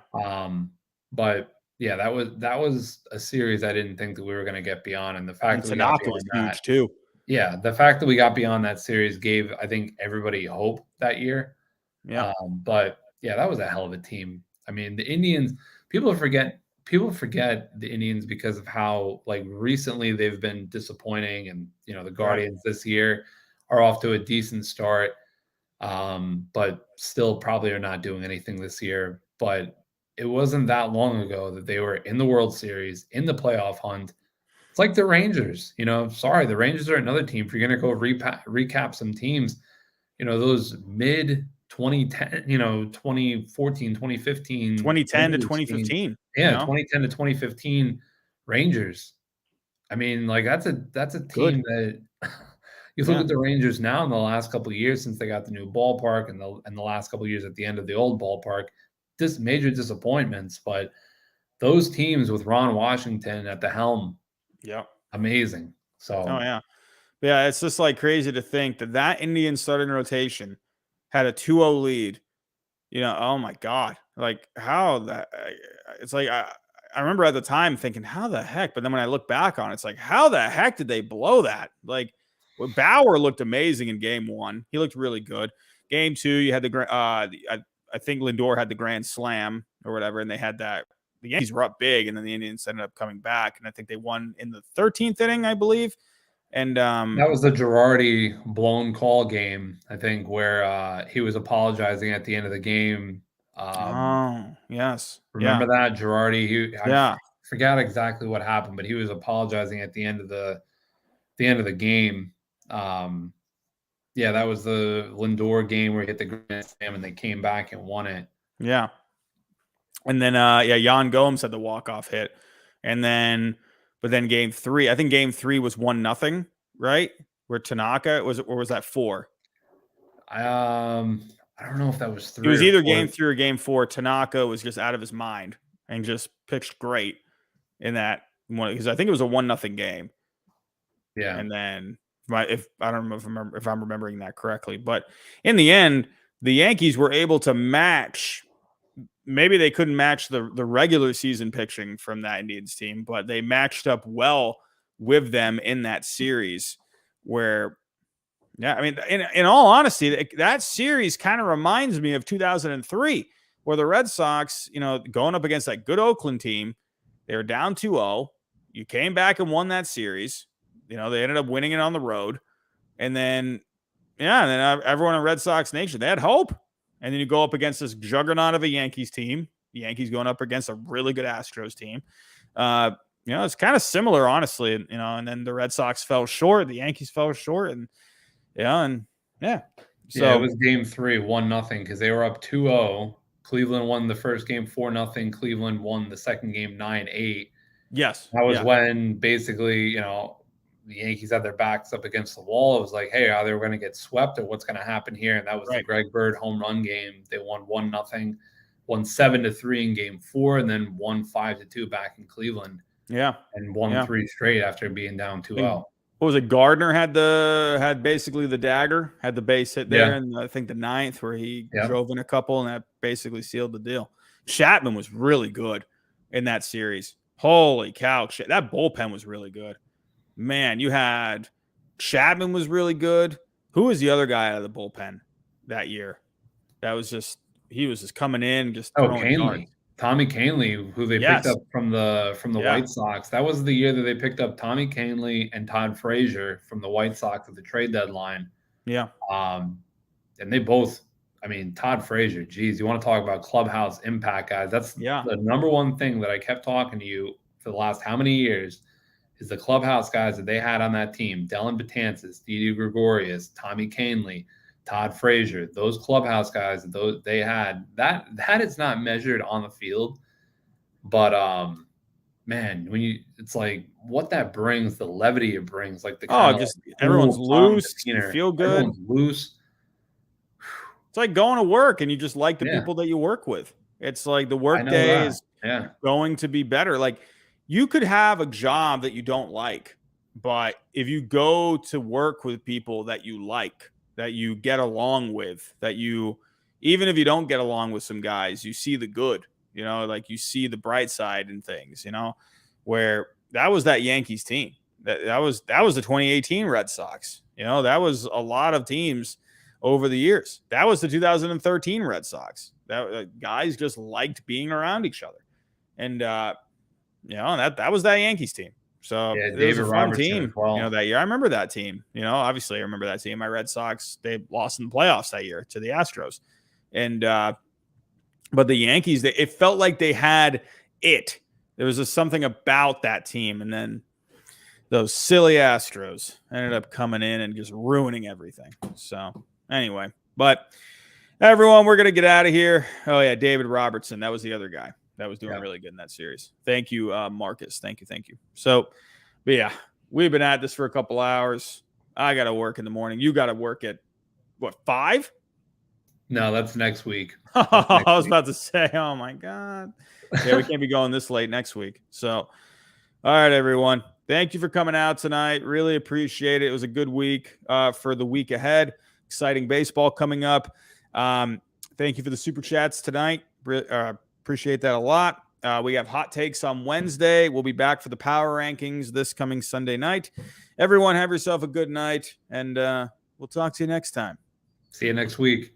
But yeah, that was a series I didn't think that we were going to get beyond, and the fact that we got Tanaka was beyond huge too. Yeah, the fact that we got beyond that series gave, I think, everybody hope that year. Yeah. But yeah, that was a hell of a team. I mean, the Indians, people forget the Indians because of how like recently they've been disappointing, and the Guardians this year are off to a decent start, but still probably are not doing anything this year. But it wasn't that long ago that they were in the World Series, in the playoff hunt. It's like the Rangers, sorry, the Rangers are another team. If you're going to go recap some teams, those mid 2010, 2014, 2015, 2010 to 2015. Yeah, 2010 to 2015 Rangers. I mean, like that's a team that you look at the Rangers now in the last couple of years since they got the new ballpark and the last couple of years at the end of the old ballpark, just major disappointments. But those teams with Ron Washington at the helm, amazing. So it's just like crazy to think that Indian starting rotation had a 2-0 lead. Oh my God, like how that? It's like I remember at the time thinking, how the heck? But then when I look back on it, it's like, how the heck did they blow that? Like, Bauer looked amazing in game 1. He looked really good. Game 2, you had I think Lindor had the grand slam or whatever, and they had that. The Yankees were up big, and then the Indians ended up coming back, and I think they won in the 13th inning, I believe. And that was the Girardi blown call game, I think, where he was apologizing at the end of the game. Yes. Remember that Girardi? I forgot exactly what happened, but he was apologizing at the end of the game. That was the Lindor game where he hit the grand slam and they came back and won it. Yeah. And then Yan Gomes had the walk-off hit. And then game 3, I think game 3 was 1-0, right? Where Tanaka was that 4? I don't know if that was 3. It was either game 3 or game 4. Tanaka was just out of his mind and just pitched great in that one, because I think it was a 1-0 game. Yeah. And then if I don't know if I'm remembering that correctly, but in the end, the Yankees were able to match. Maybe they couldn't match the regular season pitching from that Indians team, but they matched up well with them in that series where, I mean, in all honesty, that series kind of reminds me of 2003, where the Red Sox, going up against that good Oakland team, they were down 2-0. You came back and won that series. They ended up winning it on the road. And then, everyone in Red Sox Nation, they had hope. And then you go up against this juggernaut of a Yankees team. The Yankees going up against a really good Astros team. It's kind of similar, honestly. And then the Red Sox fell short. The Yankees fell short. And So it was game 3, 1-0, because they were up 2-0. Cleveland won the first game 4-0. Cleveland won the second game 9-8. Yes. That was when basically, the Yankees had their backs up against the wall. It was like, hey, are they going to get swept or what's going to happen here? And that was the Greg Bird home run game. They won 1-0, won 7-3 in game 4, and then won 5-2 back in Cleveland. Yeah. And won 3 straight after being down 2-0. What was it? Gardner had basically the dagger, had the base hit there, and I think the 9th where he drove in a couple, and that basically sealed the deal. Chapman was really good in that series. Holy cow. That bullpen was really good. Man, you had Chapman was really good. Who was the other guy out of the bullpen that year? He was just coming in, just throwing darts. Tommy Kahnle, who they picked up from the White Sox. That was the year that they picked up Tommy Kahnle and Todd Frazier from the White Sox at the trade deadline. Yeah. And they both, Todd Frazier, geez, you want to talk about clubhouse impact, guys. That's the number one thing that I kept talking to you for the last how many years is the clubhouse guys that they had on that team. Dellin Betances, Didi Gregorius, Tommy Kahnle, Todd Frazier, those clubhouse guys, those they had that is not measured on the field, but man, it's like what that brings, the levity it brings, like the kind of just like everyone's cool, calm loose, you demeanor. feel good. Everyone's loose. It's like going to work and you just like the Yeah. people that you work with. It's like the I work know day that. is Yeah. going to be better. Like you could have a job that you don't like, but if you go to work with people that you like, that you get along with, that you, even if you don't get along with some guys, you see the good, you know, like you see the bright side in things, you know, where that was that Yankees team. That was the 2018 Red Sox. You know, that was a lot of teams over the years. That was the 2013 Red Sox. That guys just liked being around each other. And you know, that was that Yankees team. So Yeah, it was David a fun Robertson team, as well. you know, that year. I remember that team. You know, obviously I remember that team. My Red Sox, they lost in the playoffs that year to the Astros. And but the Yankees, it felt like they had it. There was something about that team. And then those silly Astros ended up coming in and just ruining everything. So anyway, but everyone, we're going to get out of here. Oh yeah, David Robertson. That was the other guy that was doing really good in that series. Thank you, Marcus. Thank you. So, but yeah, we've been at this for a couple hours. I got to work in the morning. You got to work at what, 5? No, that's next week. I was about to say, oh my God. Yeah, we can't be going this late next week. So, all right, everyone. Thank you for coming out tonight. Really appreciate it. It was a good week for the week ahead. Exciting baseball coming up. Thank you for the super chats tonight. Appreciate that a lot. We have hot takes on Wednesday. We'll be back for the power rankings this coming Sunday night. Everyone have yourself a good night, and we'll talk to you next time. See you next week.